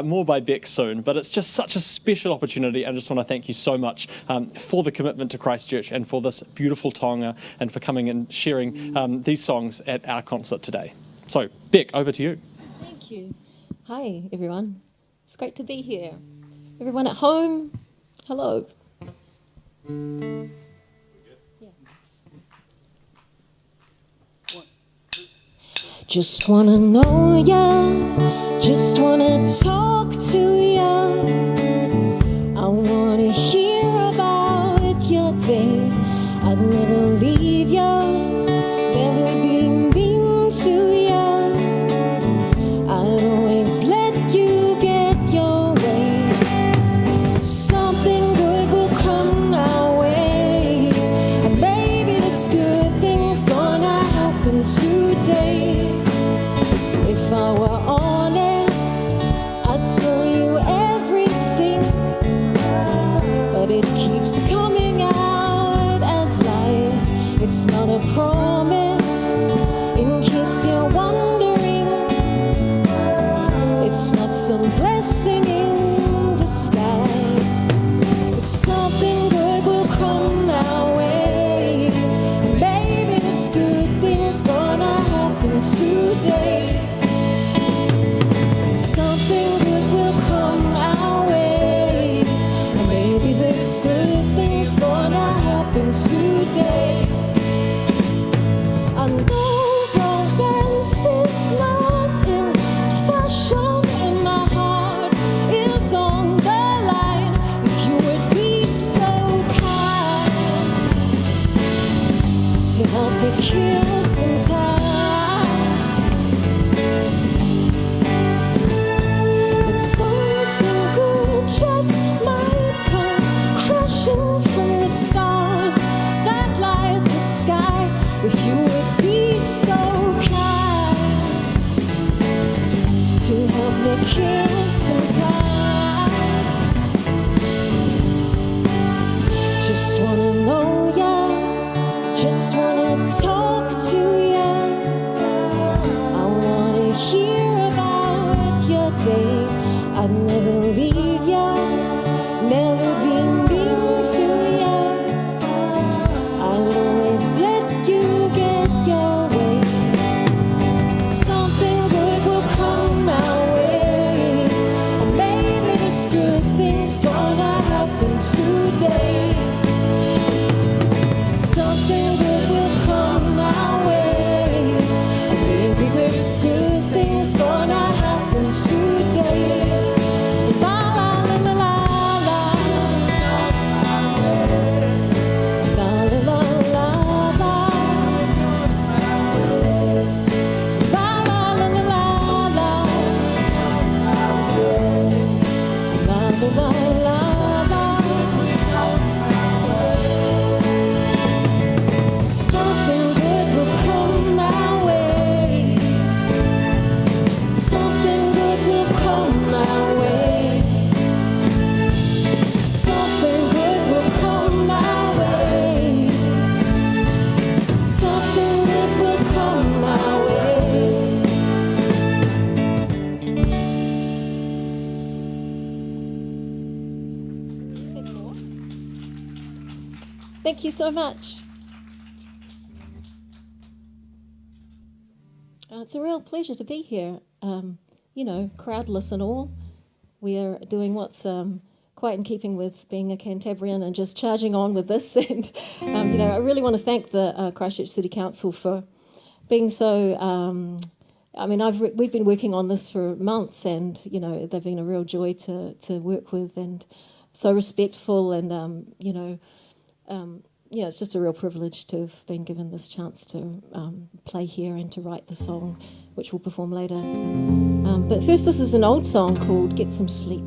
more by Beck soon. But it's just such a special opportunity. I just want to thank you so much for the commitment to Christchurch and for this beautiful taonga, and for coming and sharing these songs at our concert today. So, Beck, over to you. Thank you. Hi, everyone. It's great to be here. Everyone at home, hello. Just wanna know ya, just wanna talk to ya. I wanna hear about your day. I'd never leave ya, never be mean to ya. I'd always let you get your way. Something good will come our way, and maybe this good thing's gonna happen today. If I were honest, I'd tell you everything, but it keeps coming out. It's not a promise, in case you're wondering. It's not some blessing in disguise. But something good will come our way, and maybe this good thing's gonna happen today. Something good will come our way, and maybe this good thing's gonna happen today. I know romance is not in fashion, and my heart is on the line. If you would be so kind to help me kill some time. But something good just might come crashing from the stars that light the sky. If you would be so kind to help me kill some time. Just wanna know ya, just wanna talk to ya. I wanna hear about your day. I'd never leave ya, never be mean to ya. I'd always let you get your way. Something good will come our way, and maybe this good thing's gonna happen today. Something good will come our way, and maybe this good thing's gonna happen today. La la la la la la la la la la. Something good will come our way. Something good will come our way. Something good will come our way. Something good will come our way. Thank you so much. It's a real pleasure to be here. Crowdless and all. We are doing what's quite in keeping with being a Cantabrian and just charging on with this. And, I really want to thank the Christchurch City Council for being so I mean, we've been working on this for months, and you know, they've been a real joy to work with, and so respectful, and yeah, it's just a real privilege to have been given this chance to play here and to write the song, which we'll perform later. But first, this is an old song called "Get Some Sleep."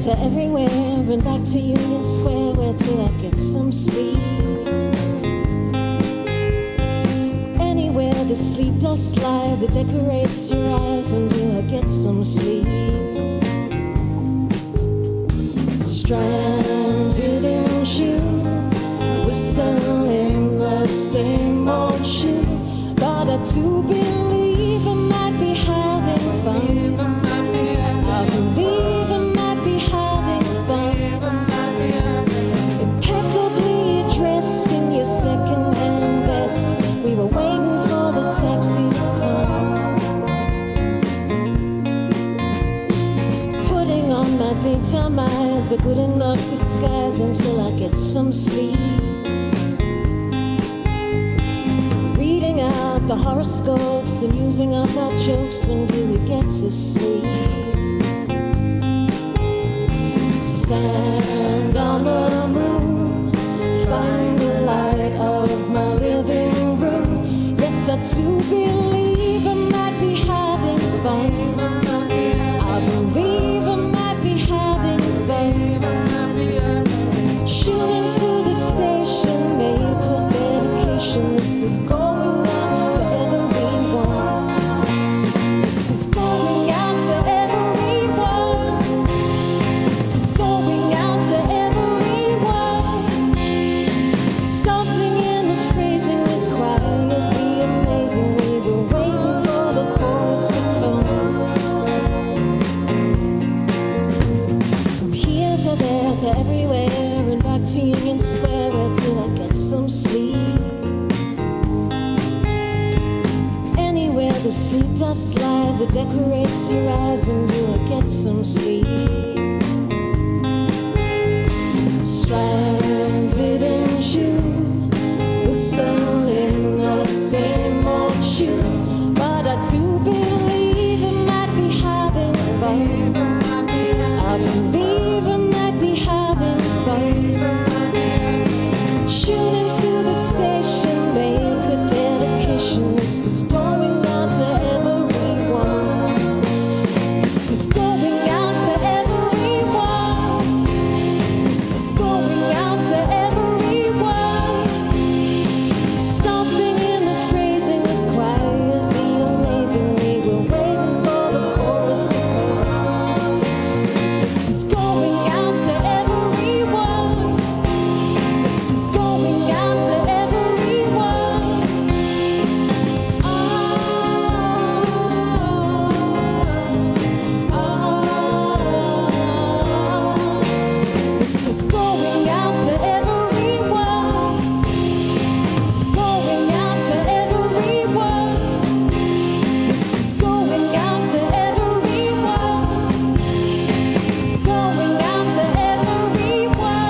To everywhere and back to Union Square, where till I get some sleep. Anywhere the sleep dust lies, it decorates your eyes. When do I get some sleep? Stranded in June, whistling the same old tune, but I do believe I might be having fun. I believe I might be having fun. Impeccably dressed in your second-hand vest, we were waiting for the taxi to come. Putting on my daytime eyes, a good enough disguise until I get some sleep. Reading out the horoscopes and using up our jokes, when do we get to sleep? Stand on the moon, find the light of my living room. Yes, I do believe I might be having fun. I believe I might be having fun. Tune into the station, make a dedication. This is going out to everyone. This is going out to everyone. This is going out to everyone. Something in the phrasing was quietly amazing. We were waiting for the chorus to come. From here to there to everywhere and back to Union Square, where till I get some sleep. Anywhere the sleep dust lies, it decorates your eyes. When do I get some sleep? Stranded in June, whistling the same old tune, but I do believe I might be having fun. I believe I might be having fun. Tune into the station, make a dedication. This is going out to everyone. This is going out to everyone. This is going out to everyone. Something in the phrasing was quietly amazing. We were waiting for the chorus to come. This is going out to everyone. This is going out to everyone. This is going out to everyone. Going out to everyone. This is going out to everyone. Going out to everyone.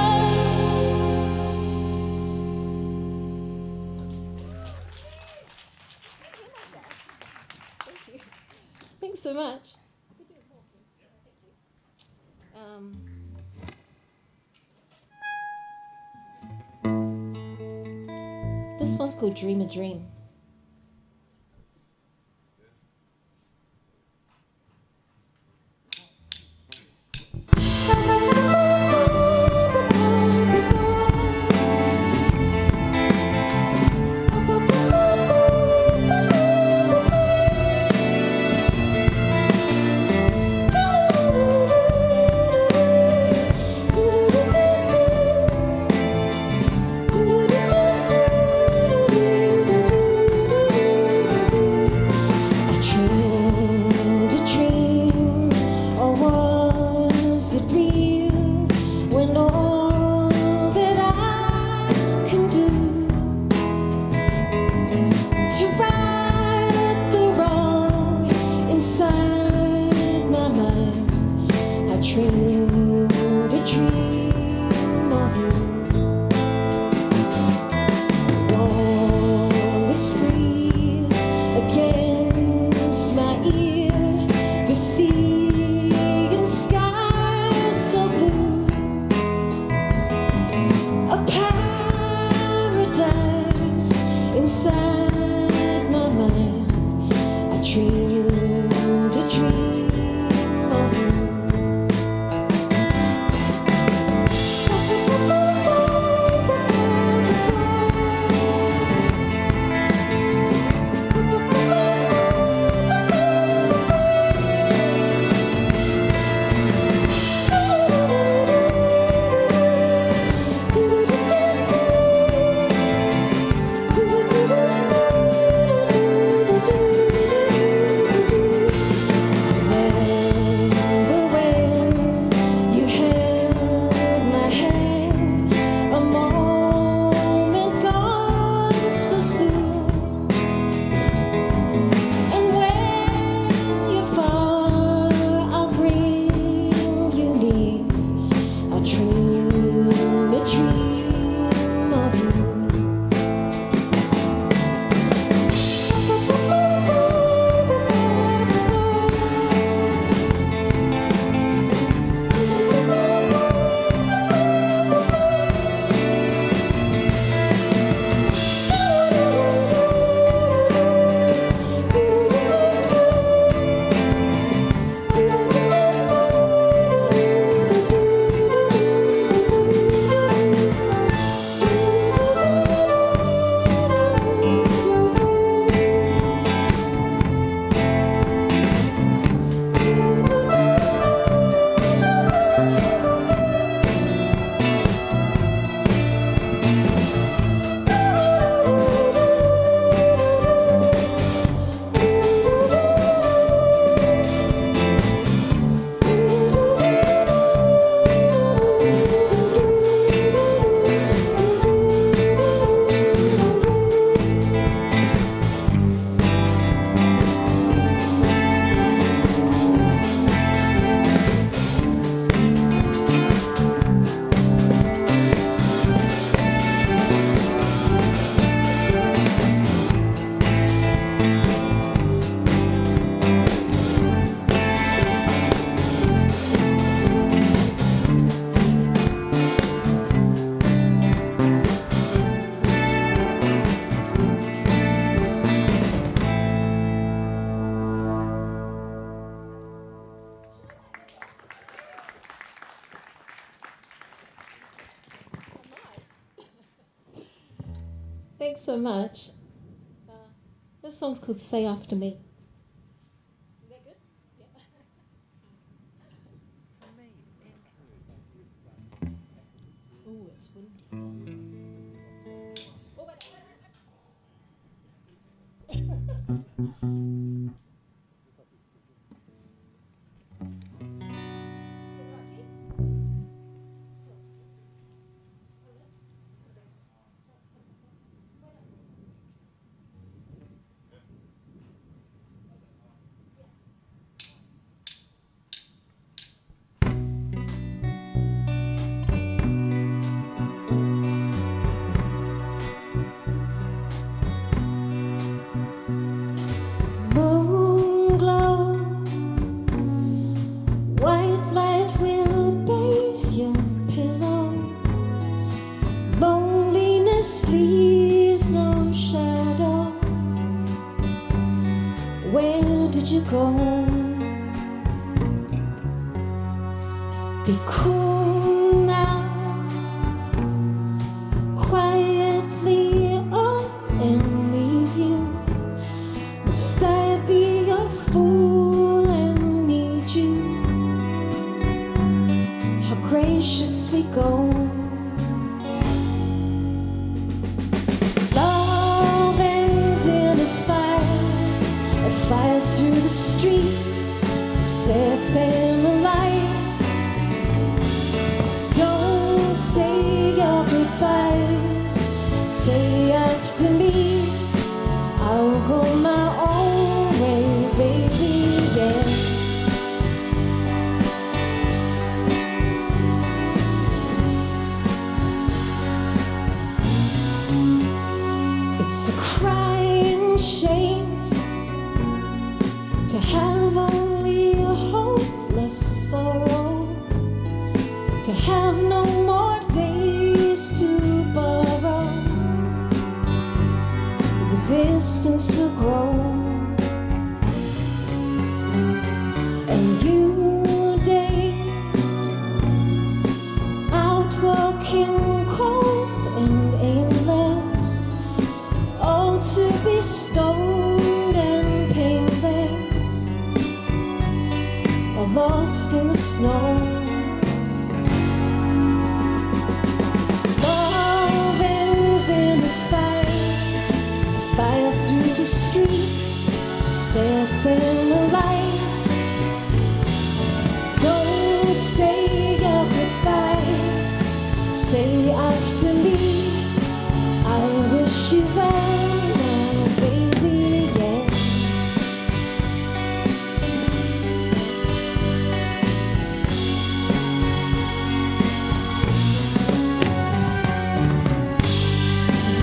Thanks so much. This one's called Dream a Dream. Thanks so much. This song's called Say After Me. Is that good? Yeah. Oh, it's windy. Oh, wait. Moon glow, white light will bathe your pillow. Loneliness leaves no shadow. Where did you go? Be cool now, quietly up and leave you. Must I be your fool and need you? How gracious we go. Love ends in a fire through the streets, set them alight. Don't say your goodbyes, say after me. I'll go my own way, baby, yeah. It's a crying shame to have only a hopeless sorrow, to have no more days to borrow. The distance will grow, and you day out walking cold and aimless, all to be stoned and painless, or lost in the snow. Love ends in a fire through the streets, set them alight. Don't say your goodbyes, say after me. I wish you well now, baby, yeah.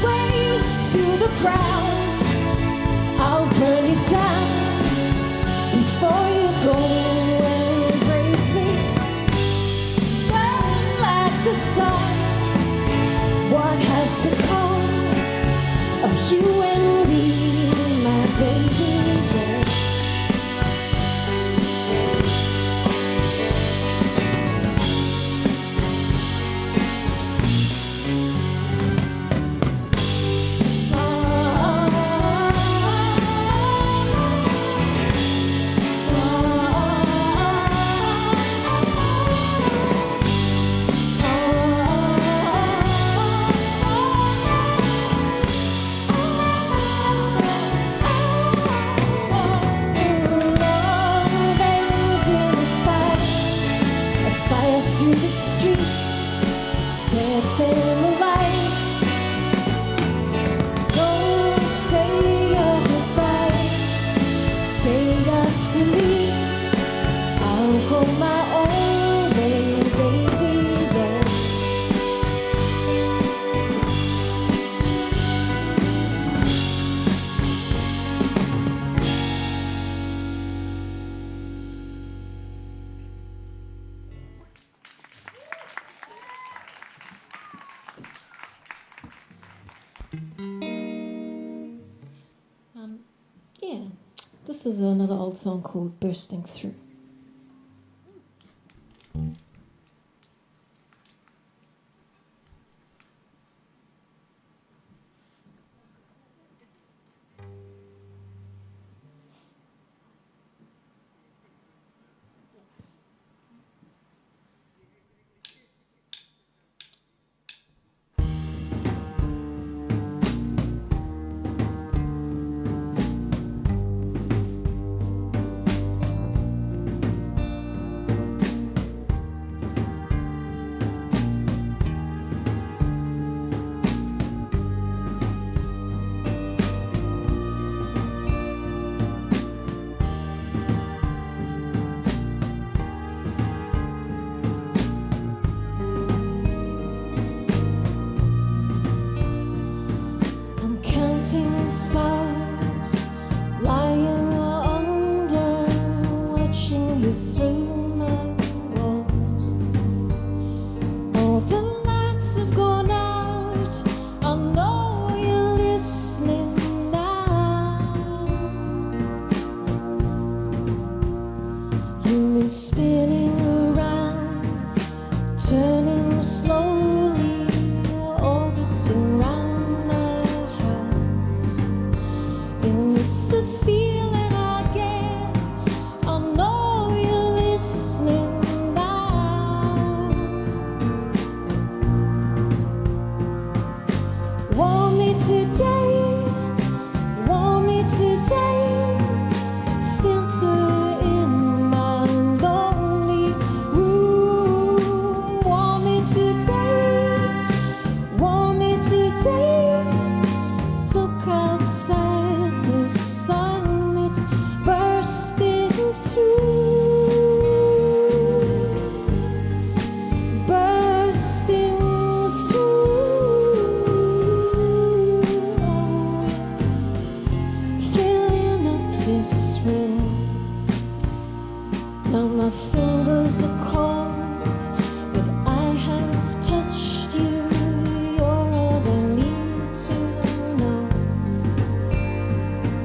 Race to the ground, I'll burn you down before you go and break me. Burn like the sun. What has become of you and me, my baby, yeah. Through the streets, set them alight. Don't say your goodbyes, say after me. I'll go my own way, baby, yeah. Yeah, this is another old song called Bursting Through. me today, warm me today, filter in my lonely room. Warm me today, warm me today. Look outside, the sun, it's bursting through, bursting through. Oh, it's filling up this room. Now my fingers are cold, but I have touched you. You're all I need to know.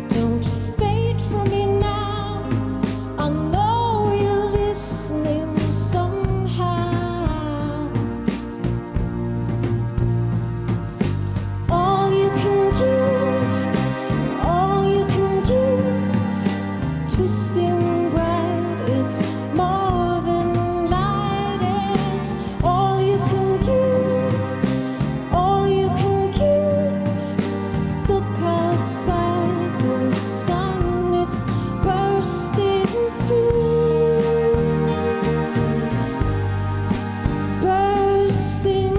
Don't fade from me now. I know you're listening somehow. All you can give, all you can give, twisting bright, it's more than light. It's all you can give, all you can give. Look outside, the sun, it's bursting through, bursting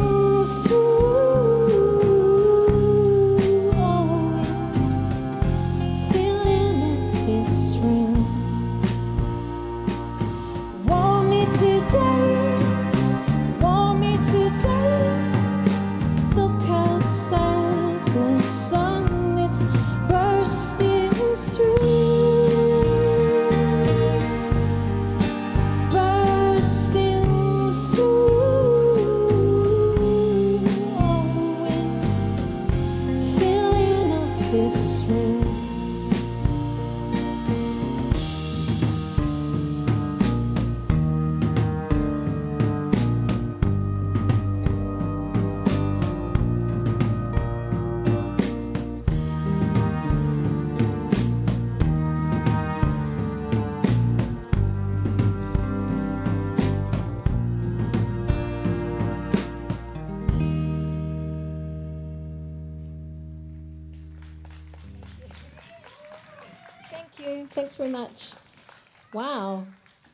through. Oh, it's filling up this room. Warm me today, warm me today. Look outside, the sun, it's bursting through, bursting through. Oh, it's filling up this room. Thank you. Thanks very much. Wow.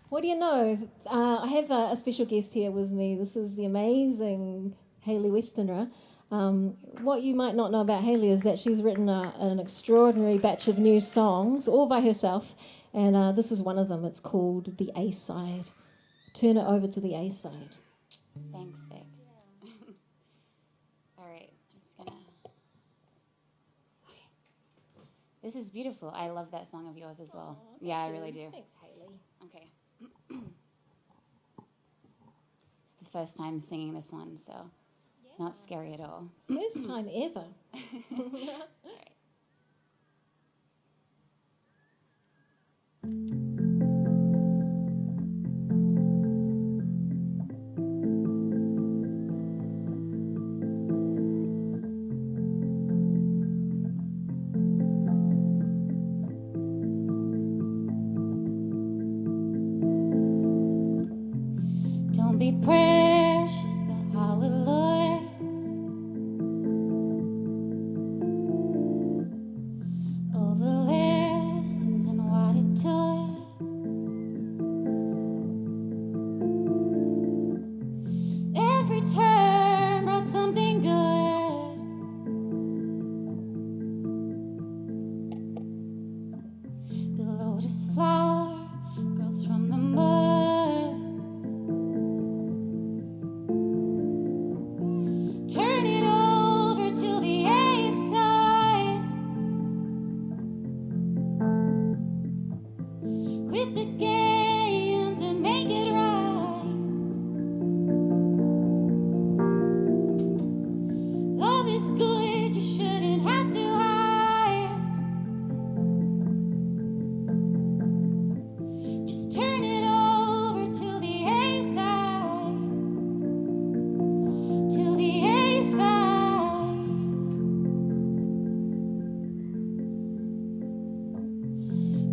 What do you know? I have a special guest here with me. This is the amazing Hayley Westenra. What you might not know about Hayley is that she's written an extraordinary batch of new songs all by herself, and this is one of them. It's called The A-Side. Turn it over to the A-Side. Thanks, Vic. All right, I'm just gonna. Okay. This is beautiful. I love that song of yours as well. Yeah, I really do. Thanks, Hayley. Okay. It's the first time singing this one, so not scary at all. First time ever. All right. Don't be precious about how it looks. All the lessons and what it took. Every turn brought something good. The lotus flower grows from the mud. Turn it over to the A-side. Quit the games and make it right. Love is good, you shouldn't have to hide. Just turn it over to the A-side. To the A-side.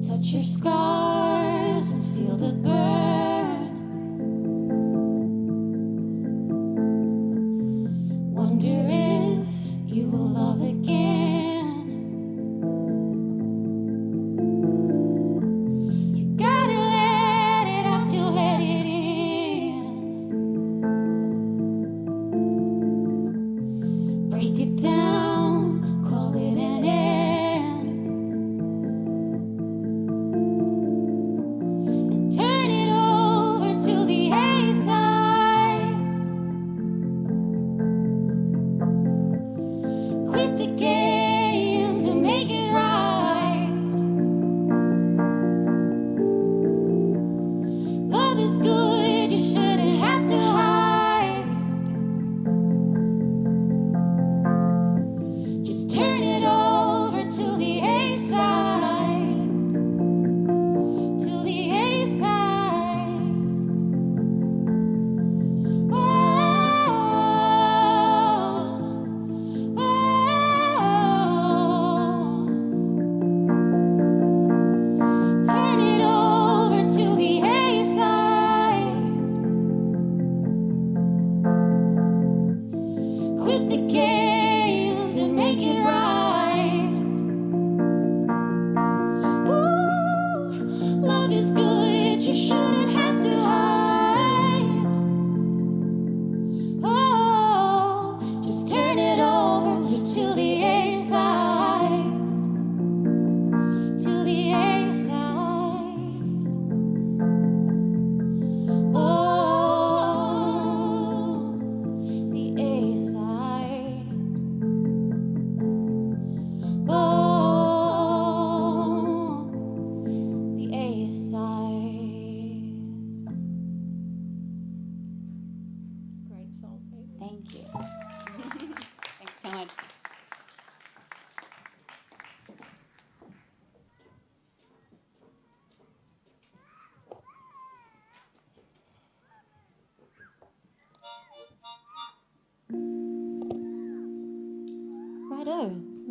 Touch your scars and feel the burn. Wonder if you will love again.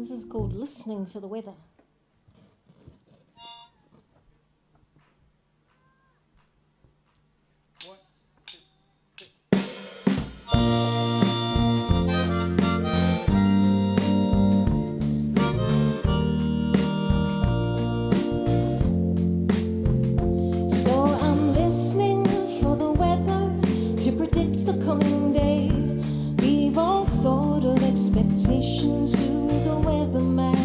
This is called Listening for the Weather. So I'm listening for the weather to predict the coming day. We've all thought of expectations to the weatherman.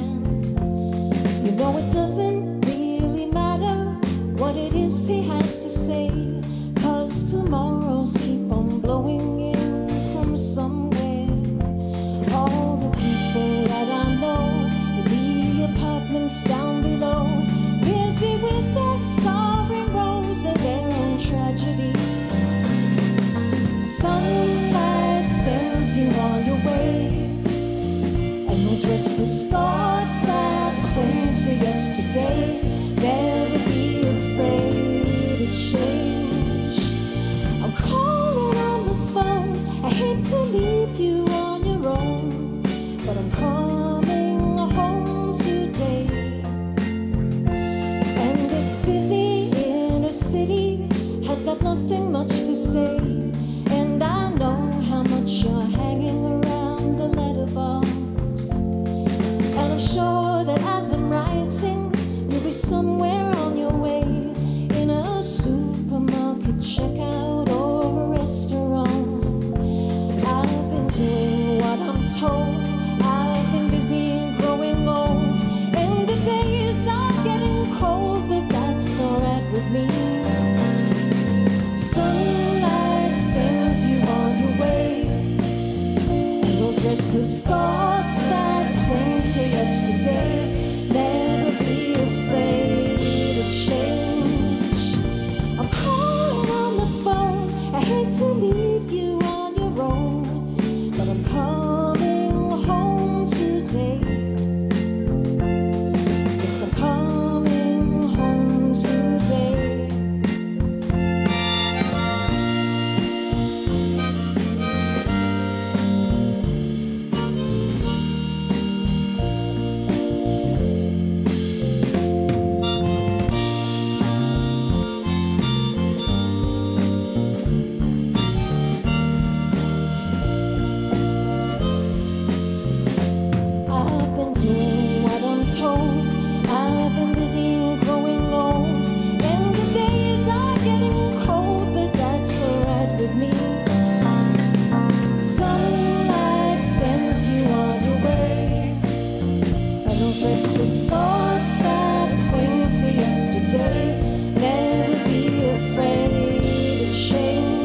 You know it doesn't really matter what it is he has to say, 'cause tomorrows keep on blowing in from somewhere. All the people that I know in the apartments down below, busy with their starry rows and their own tragedies. Sunlight sends you on your way, and those restless thoughts that cling to yesterday, never be afraid to change. I'm calling on the phone, I hate to leave you on your own, but I'm coming home today. And this busy inner city has got nothing much to say, and I know how much you're hanging around the letterbox. And I'm sure that as I'm writing, you'll be somewhere on your way, in a supermarket checkout or a restaurant. I've been doing what I'm told, I've been busy and growing old, and the days are getting cold, but that's alright with me. Sunlight sends you on your way, and those restless thoughts that cling to yesterday, never be afraid to change. I'm calling on the phone, I hate to leave you on your own, but I'm coming home today. Yes, I'm coming home today. I've been doing what I'm told, I've been busy and growing old, and the days are getting cold, but that's alright with me. Sunlight sends you on your way, and those restless thoughts that cling to yesterday, never be afraid to change.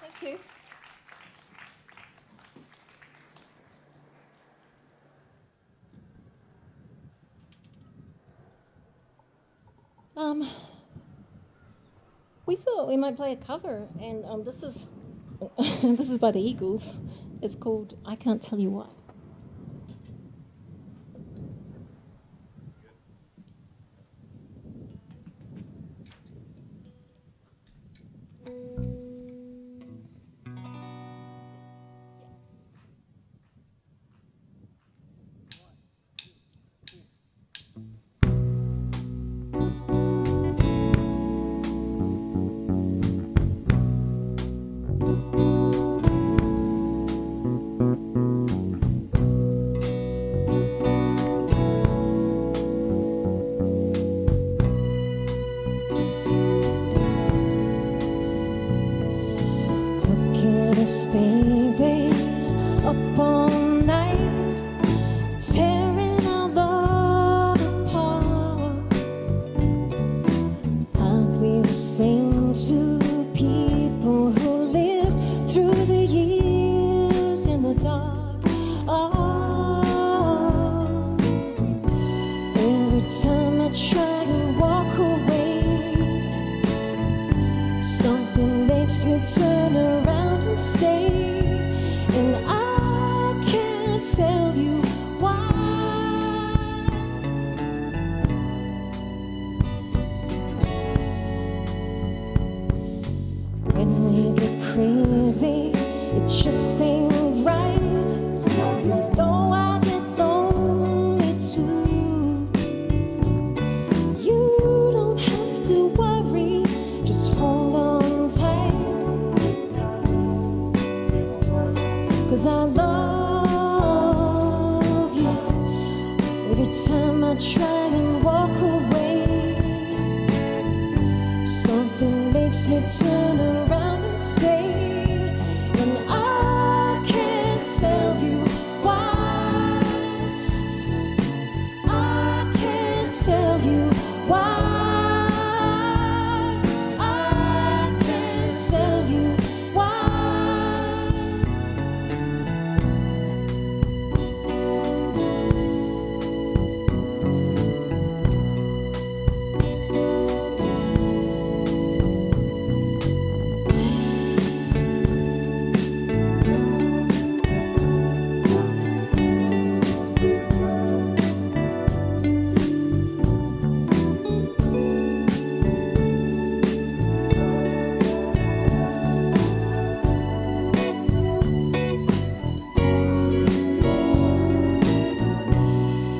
Thank you. We thought we might play a cover, and this is this is by the Eagles. It's called "I Can't Tell You Why." try and walk away, something makes me turn around and stay, and I can't tell you why. When we get crazy, it just ain't right. Though I get lonely too, you don't have to worry, just hold on tight. 'Cause I love you. Every time I try and walk away, something makes me turn around and stay, and I can't tell you why. I can't tell you why. I can't tell you why.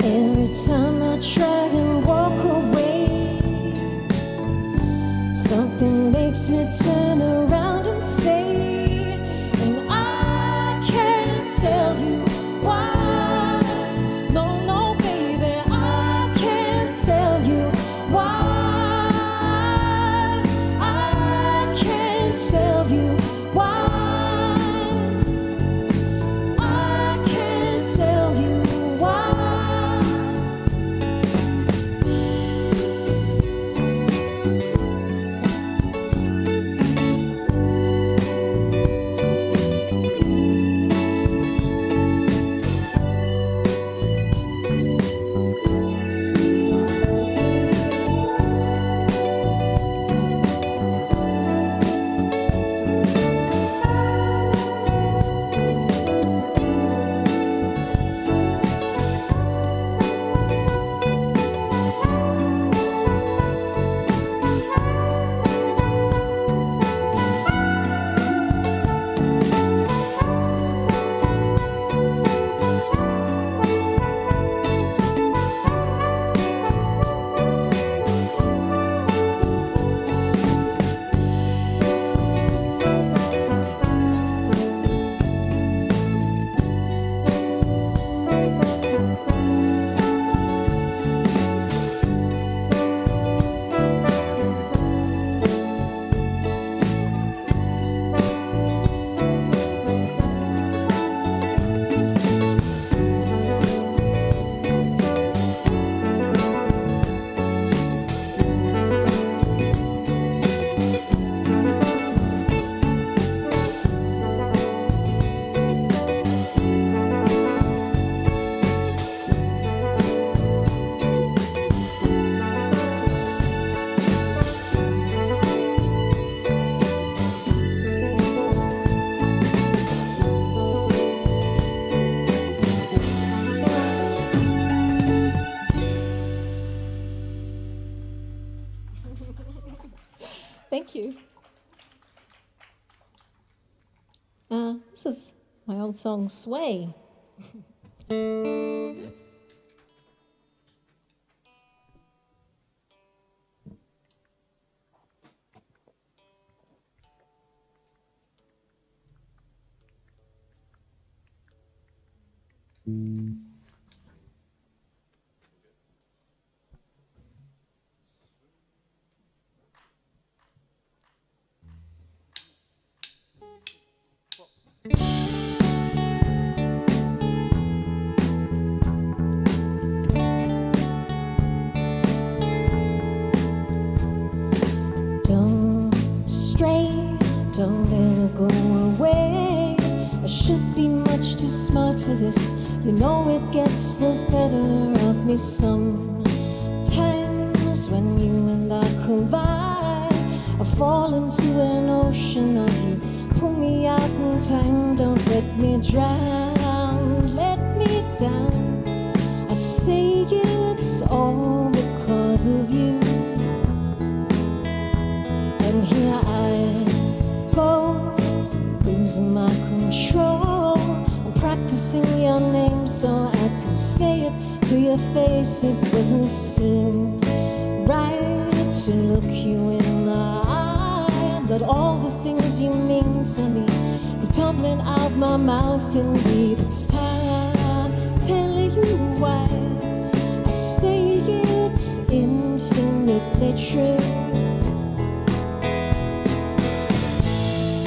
Every time I try and walk away, something makes me turn around and stay, and I can't tell you why. No, no, baby, I can't tell you why. I can't tell you why. I can't tell you why. Thank you. This is my old song, Sway. Don't stray, don't ever go away. I should be much too smart for this. You know it gets the better of me sometimes. fall into an ocean of you. Pull me out in time, don't let me drown, let me down. I say it's all because of you. And here I go, losing my control. I'm practicing your name so I can say it to your face. It doesn't seem right to look you in the eye, but all the things you mean to me go tumbling out my mouth. Indeed, it's time telling you why I say it's infinitely true.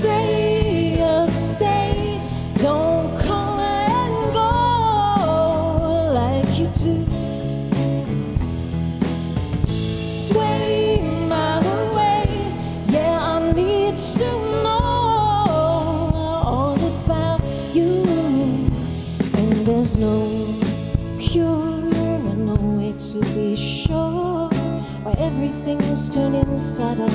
Say you'll stay, don't come and go like you do. Sway my way, yeah, I need to know all about you. And there's no cure and no way to be sure why everything's turned inside out,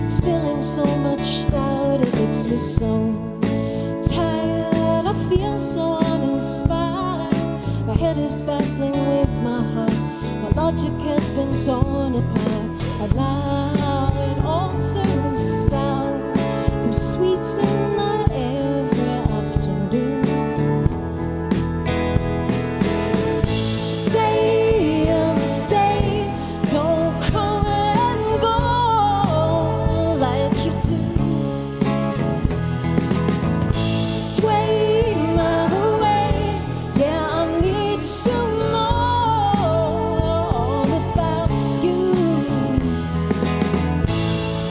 stealing so much doubt. It makes me so tired, I feel so uninspired. My head is battling with my heart, my logic has been torn apart. Allow it all turns sour, come sweet in the every afternoon. Say you'll stay, don't come and go like you do. Sway my way, yeah, I need to know all about you.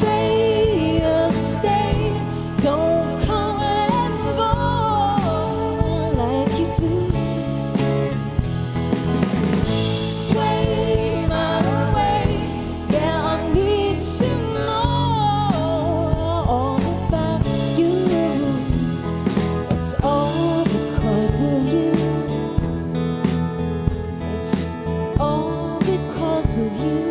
Say you'll stay, don't come and go like you do. Sway my way, yeah, I need to know all about you. It's all because of you. It's all because of you.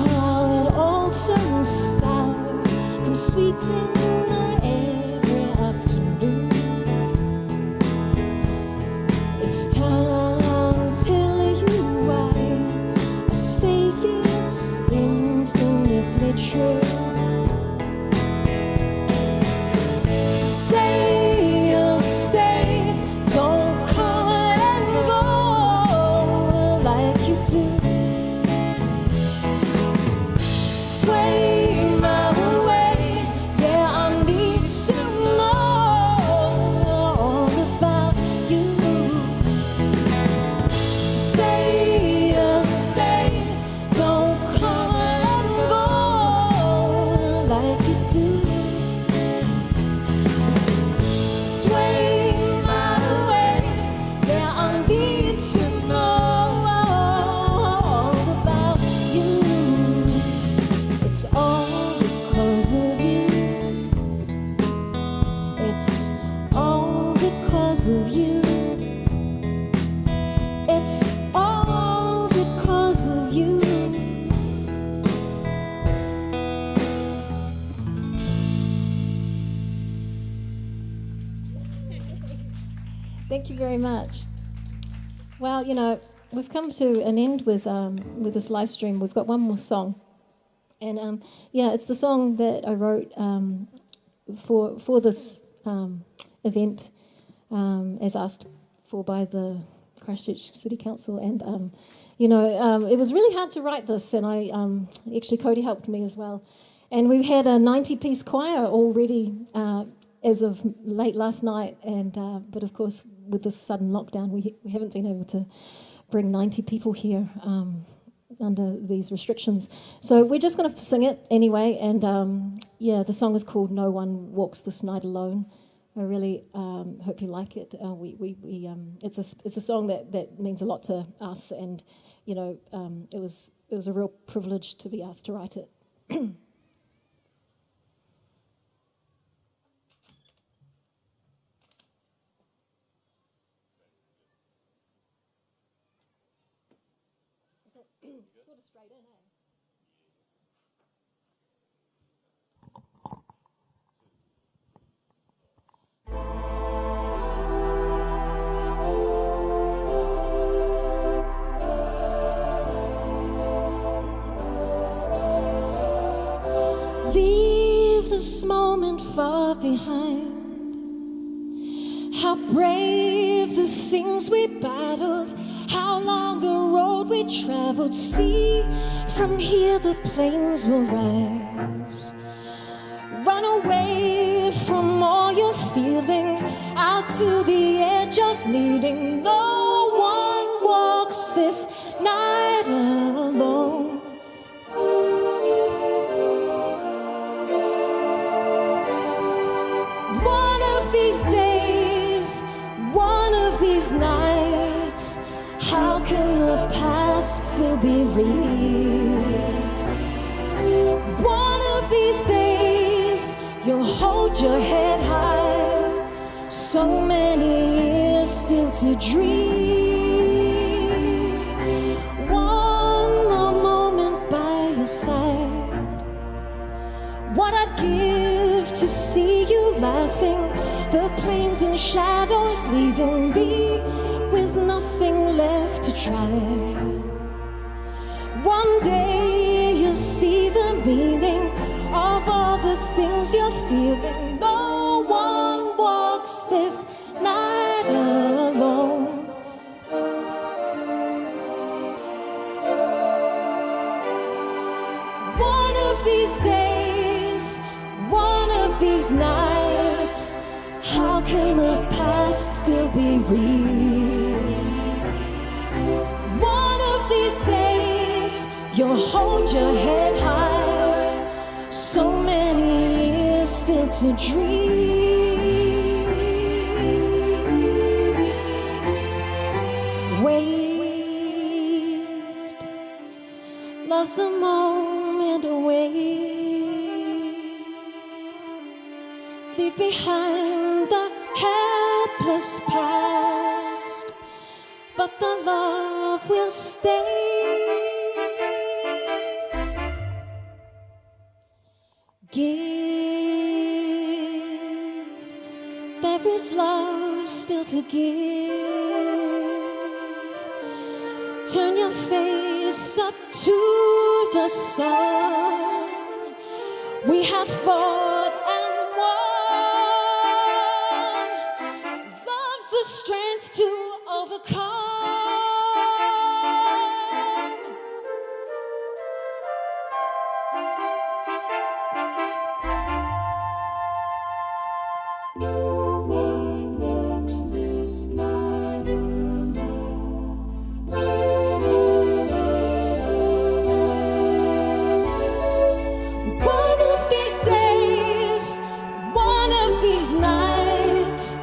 Now it all turns sour, come sweet in the every afternoon. It's time to tell you why I say it's infinitely true. Say you'll stay, don't come and go like you do. Sway my way, yeah, I need to know all about you. Say you'll stay, don't come and go like you do. Sway my way, yeah, I need to know all about you. It's all because of you. It's all because of you. It's all because of you. Thank you very much. Well, you know, we've come to an end with this live stream. We've got one more song. And yeah, it's the song that I wrote for this event, as asked for by the Christchurch City Council. And you know, it was really hard to write this, and I actually Cody helped me as well. And we've had a 90-piece choir already as of late last night, and but of course with this sudden lockdown, we haven't been able to bring 90 people here. Under these restrictions. So we're just going to sing it anyway, and yeah, the song is called No One Walks This Night Alone. I really hope you like it. It's a song that means a lot to us, and you know, it was a real privilege to be asked to write it. leave this moment far behind. How brave the things we battled, how long the road we traveled. See, from here the plains will rise. Run away from all you're feeling, out to the edge of needing. No one walks this night alone. One of these days, one of these nights, how can the past still be real? One of these days, you'll hold your head high. So many years still to dream. One more moment by your side. What I'd give to see you laughing. The plains and shadows leaving me with nothing left to try. One day you'll see the meaning of all the things you're feeling. No one walks this night alone. One of these days, one of these nights, how can the past still be real? One of these days, you'll hold your head high. So many years still to dream. Wait, love's a moment away. Leave behind the helpless past, but the love will stay. Give, there is love still to give. Turn your face up to the sun. We have fought and won. Love's the strength to overcome. One of these days, one of these nights,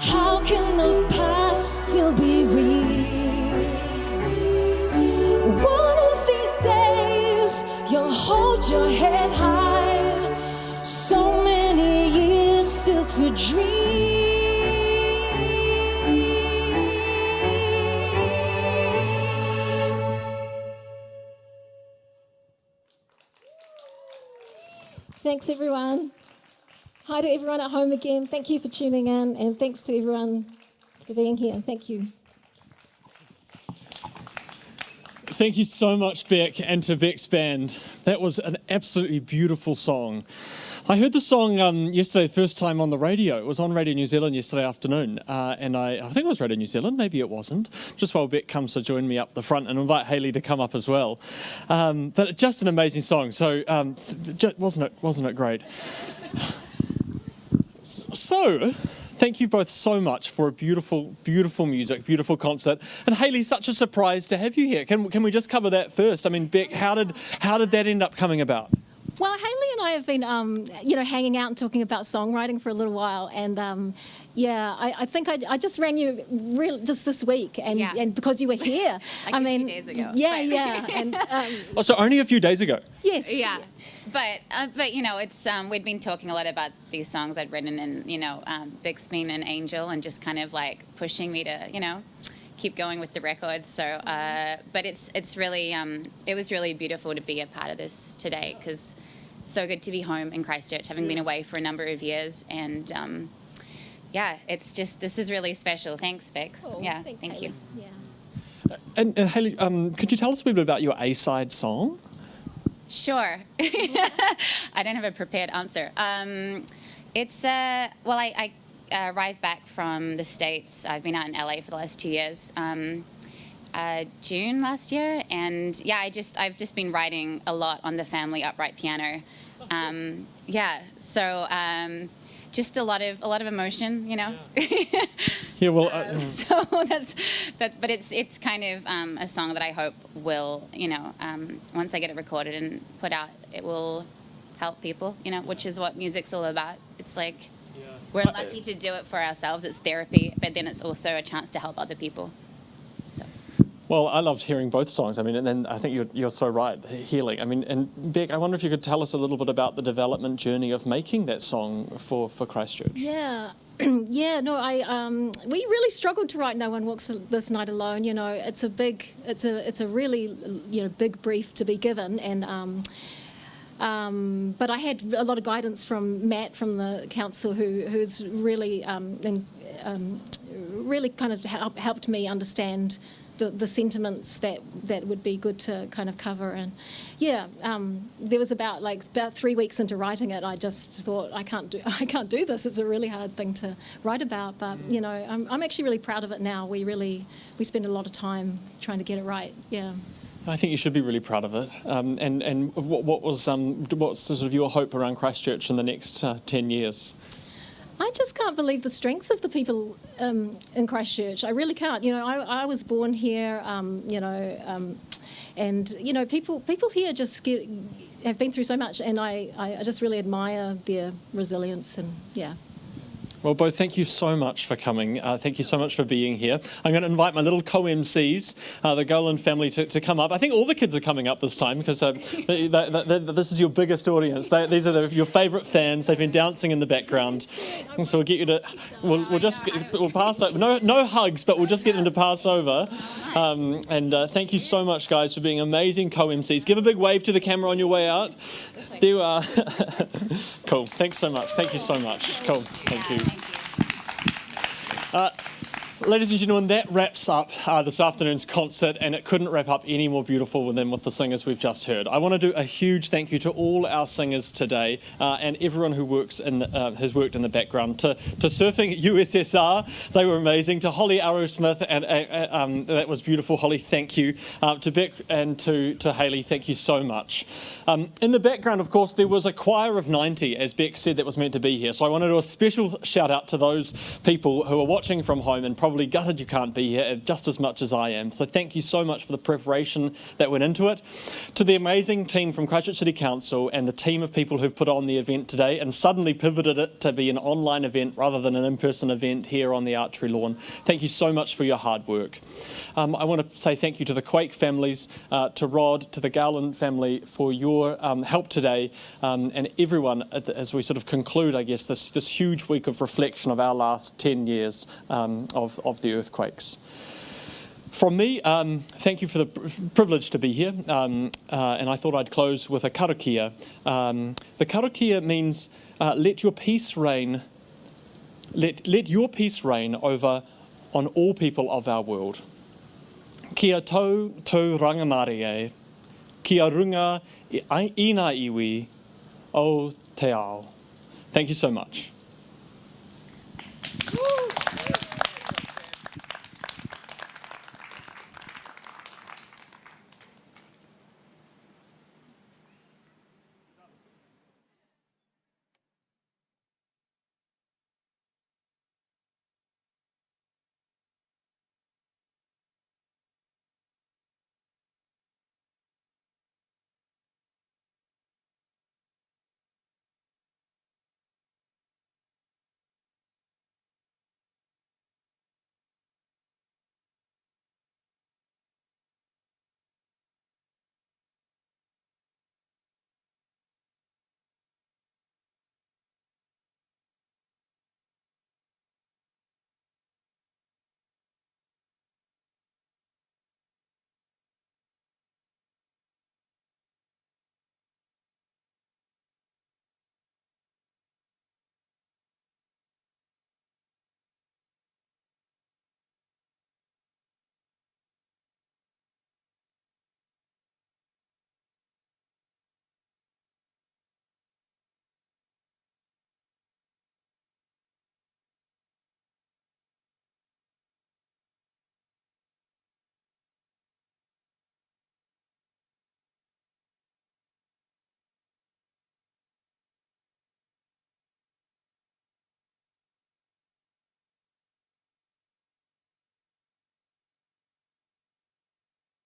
how can the past still be real? One of these days, you'll hold your head high. So many years still to dream. Thanks, everyone. Hi to everyone at home again. Thank you for tuning in, and thanks to everyone for being here. Thank you. Thank you so much, Beck, and to Beck's band. That was an absolutely beautiful song. I heard the song yesterday, first time on the radio. It was on Radio New Zealand yesterday afternoon, and I think it was Radio New Zealand, maybe it wasn't, just while Beck comes to join me up the front and invite Hayley to come up as well. But just an amazing song, so wasn't it great? So, thank you both so much for a beautiful, beautiful music, beautiful concert. And Hayley, such a surprise to have you here. Can we just cover that first? I mean, Beck, how did that end up coming about? Well, Hayley and I have been, hanging out and talking about songwriting for a little while, and I think I just rang you just this week, and because you were here, a few days ago. Yeah, and So only a few days ago. yes, Yeah. But it's we'd been talking a lot about these songs I'd written, and Beck's been an angel and just kind of like pushing me to keep going with the record. So, but it's really it was really beautiful to be a part of this today, because so good to be home in Christchurch, having been away for a number of years, and it's just, this is really special. Thanks, Beck. Cool. Yeah, Thanks, thank Hayley. you. Yeah. And Hayley, could you tell us a bit about your A-side song? Sure. I don't have a prepared answer. It's, well, I arrived back from the States. I've been out in LA for the last 2 years. June last year, and yeah, I've just been writing a lot on the family upright piano. Yeah, so just a lot of emotion, you know. Yeah, well, so but it's kind of a song that I hope will, you know, once I get it recorded and put out, it will help people, you know, which is what music's all about. It's like we're lucky to do it for ourselves. It's therapy, but then it's also a chance to help other people. well, I loved hearing both songs. I mean, and then I think you're so right, healing. I mean, and Beck, I wonder if you could tell us a little bit about the development journey of making that song for Christchurch. Yeah. Yeah, no, we really struggled to write No One Walks This Night Alone. You know, it's a really, you know, big brief to be given, and but I had a lot of guidance from Matt from the council, who's really really kind of helped me understand the sentiments that would be good to kind of cover. And yeah, there was about 3 weeks into writing it, I just thought I can't do this. It's a really hard thing to write about, but you know, I'm actually really proud of it now. We spend a lot of time trying to get it right. Yeah. I think you should be really proud of it. And what's sort of your hope around Christchurch in the next 10 years? I just can't believe the strength of the people in Christchurch. I really can't. You know, I was born here, you know, and, you know, people here just have been through so much, and I just really admire their resilience, and yeah. Well, both, thank you so much for coming. Thank you so much for being here. I'm going to invite my little co-MCs, the Golan family, to come up. I think all the kids are coming up this time because this is your biggest audience. These are your favourite fans. They've been dancing in the background. So we'll get you to... We'll pass over. No hugs, but we'll just get them to pass over. Thank you so much, guys, for being amazing co-MCs. Give a big wave to the camera on your way out. There you are. Cool. Thanks so much. Thank you so much. Cool. Thank you. Ladies and gentlemen, that wraps up this afternoon's concert, and it couldn't wrap up any more beautiful than with the singers we've just heard. I want to do a huge thank you to all our singers today and everyone who has worked in the background. To Surfing USSR, they were amazing. To Holly Arrowsmith, and that was beautiful. Holly, thank you. To Beck and to Hayley, thank you so much. In the background, of course, there was a choir of 90, as Beck said, that was meant to be here. So I want to do a special shout out to those people who are watching from home and probably gutted you can't be here just as much as I am. So thank you so much for the preparation that went into it. To the amazing team from Christchurch City Council and the team of people who've put on the event today and suddenly pivoted it to be an online event rather than an in-person event here on the Archery lawn. Thank you so much for your hard work. I want to say thank you to the Quake families, to Rod, to the Gowland family for your help today, and everyone as we sort of conclude, I guess, this huge week of reflection of our last 10 years of the earthquakes. From me, thank you for the privilege to be here, and I thought I'd close with a karakia. The karakia means let your peace reign. Let your peace reign over on all people of our world. Kia tau rangamare, kia runga ina iwi o te ao. Thank you so much.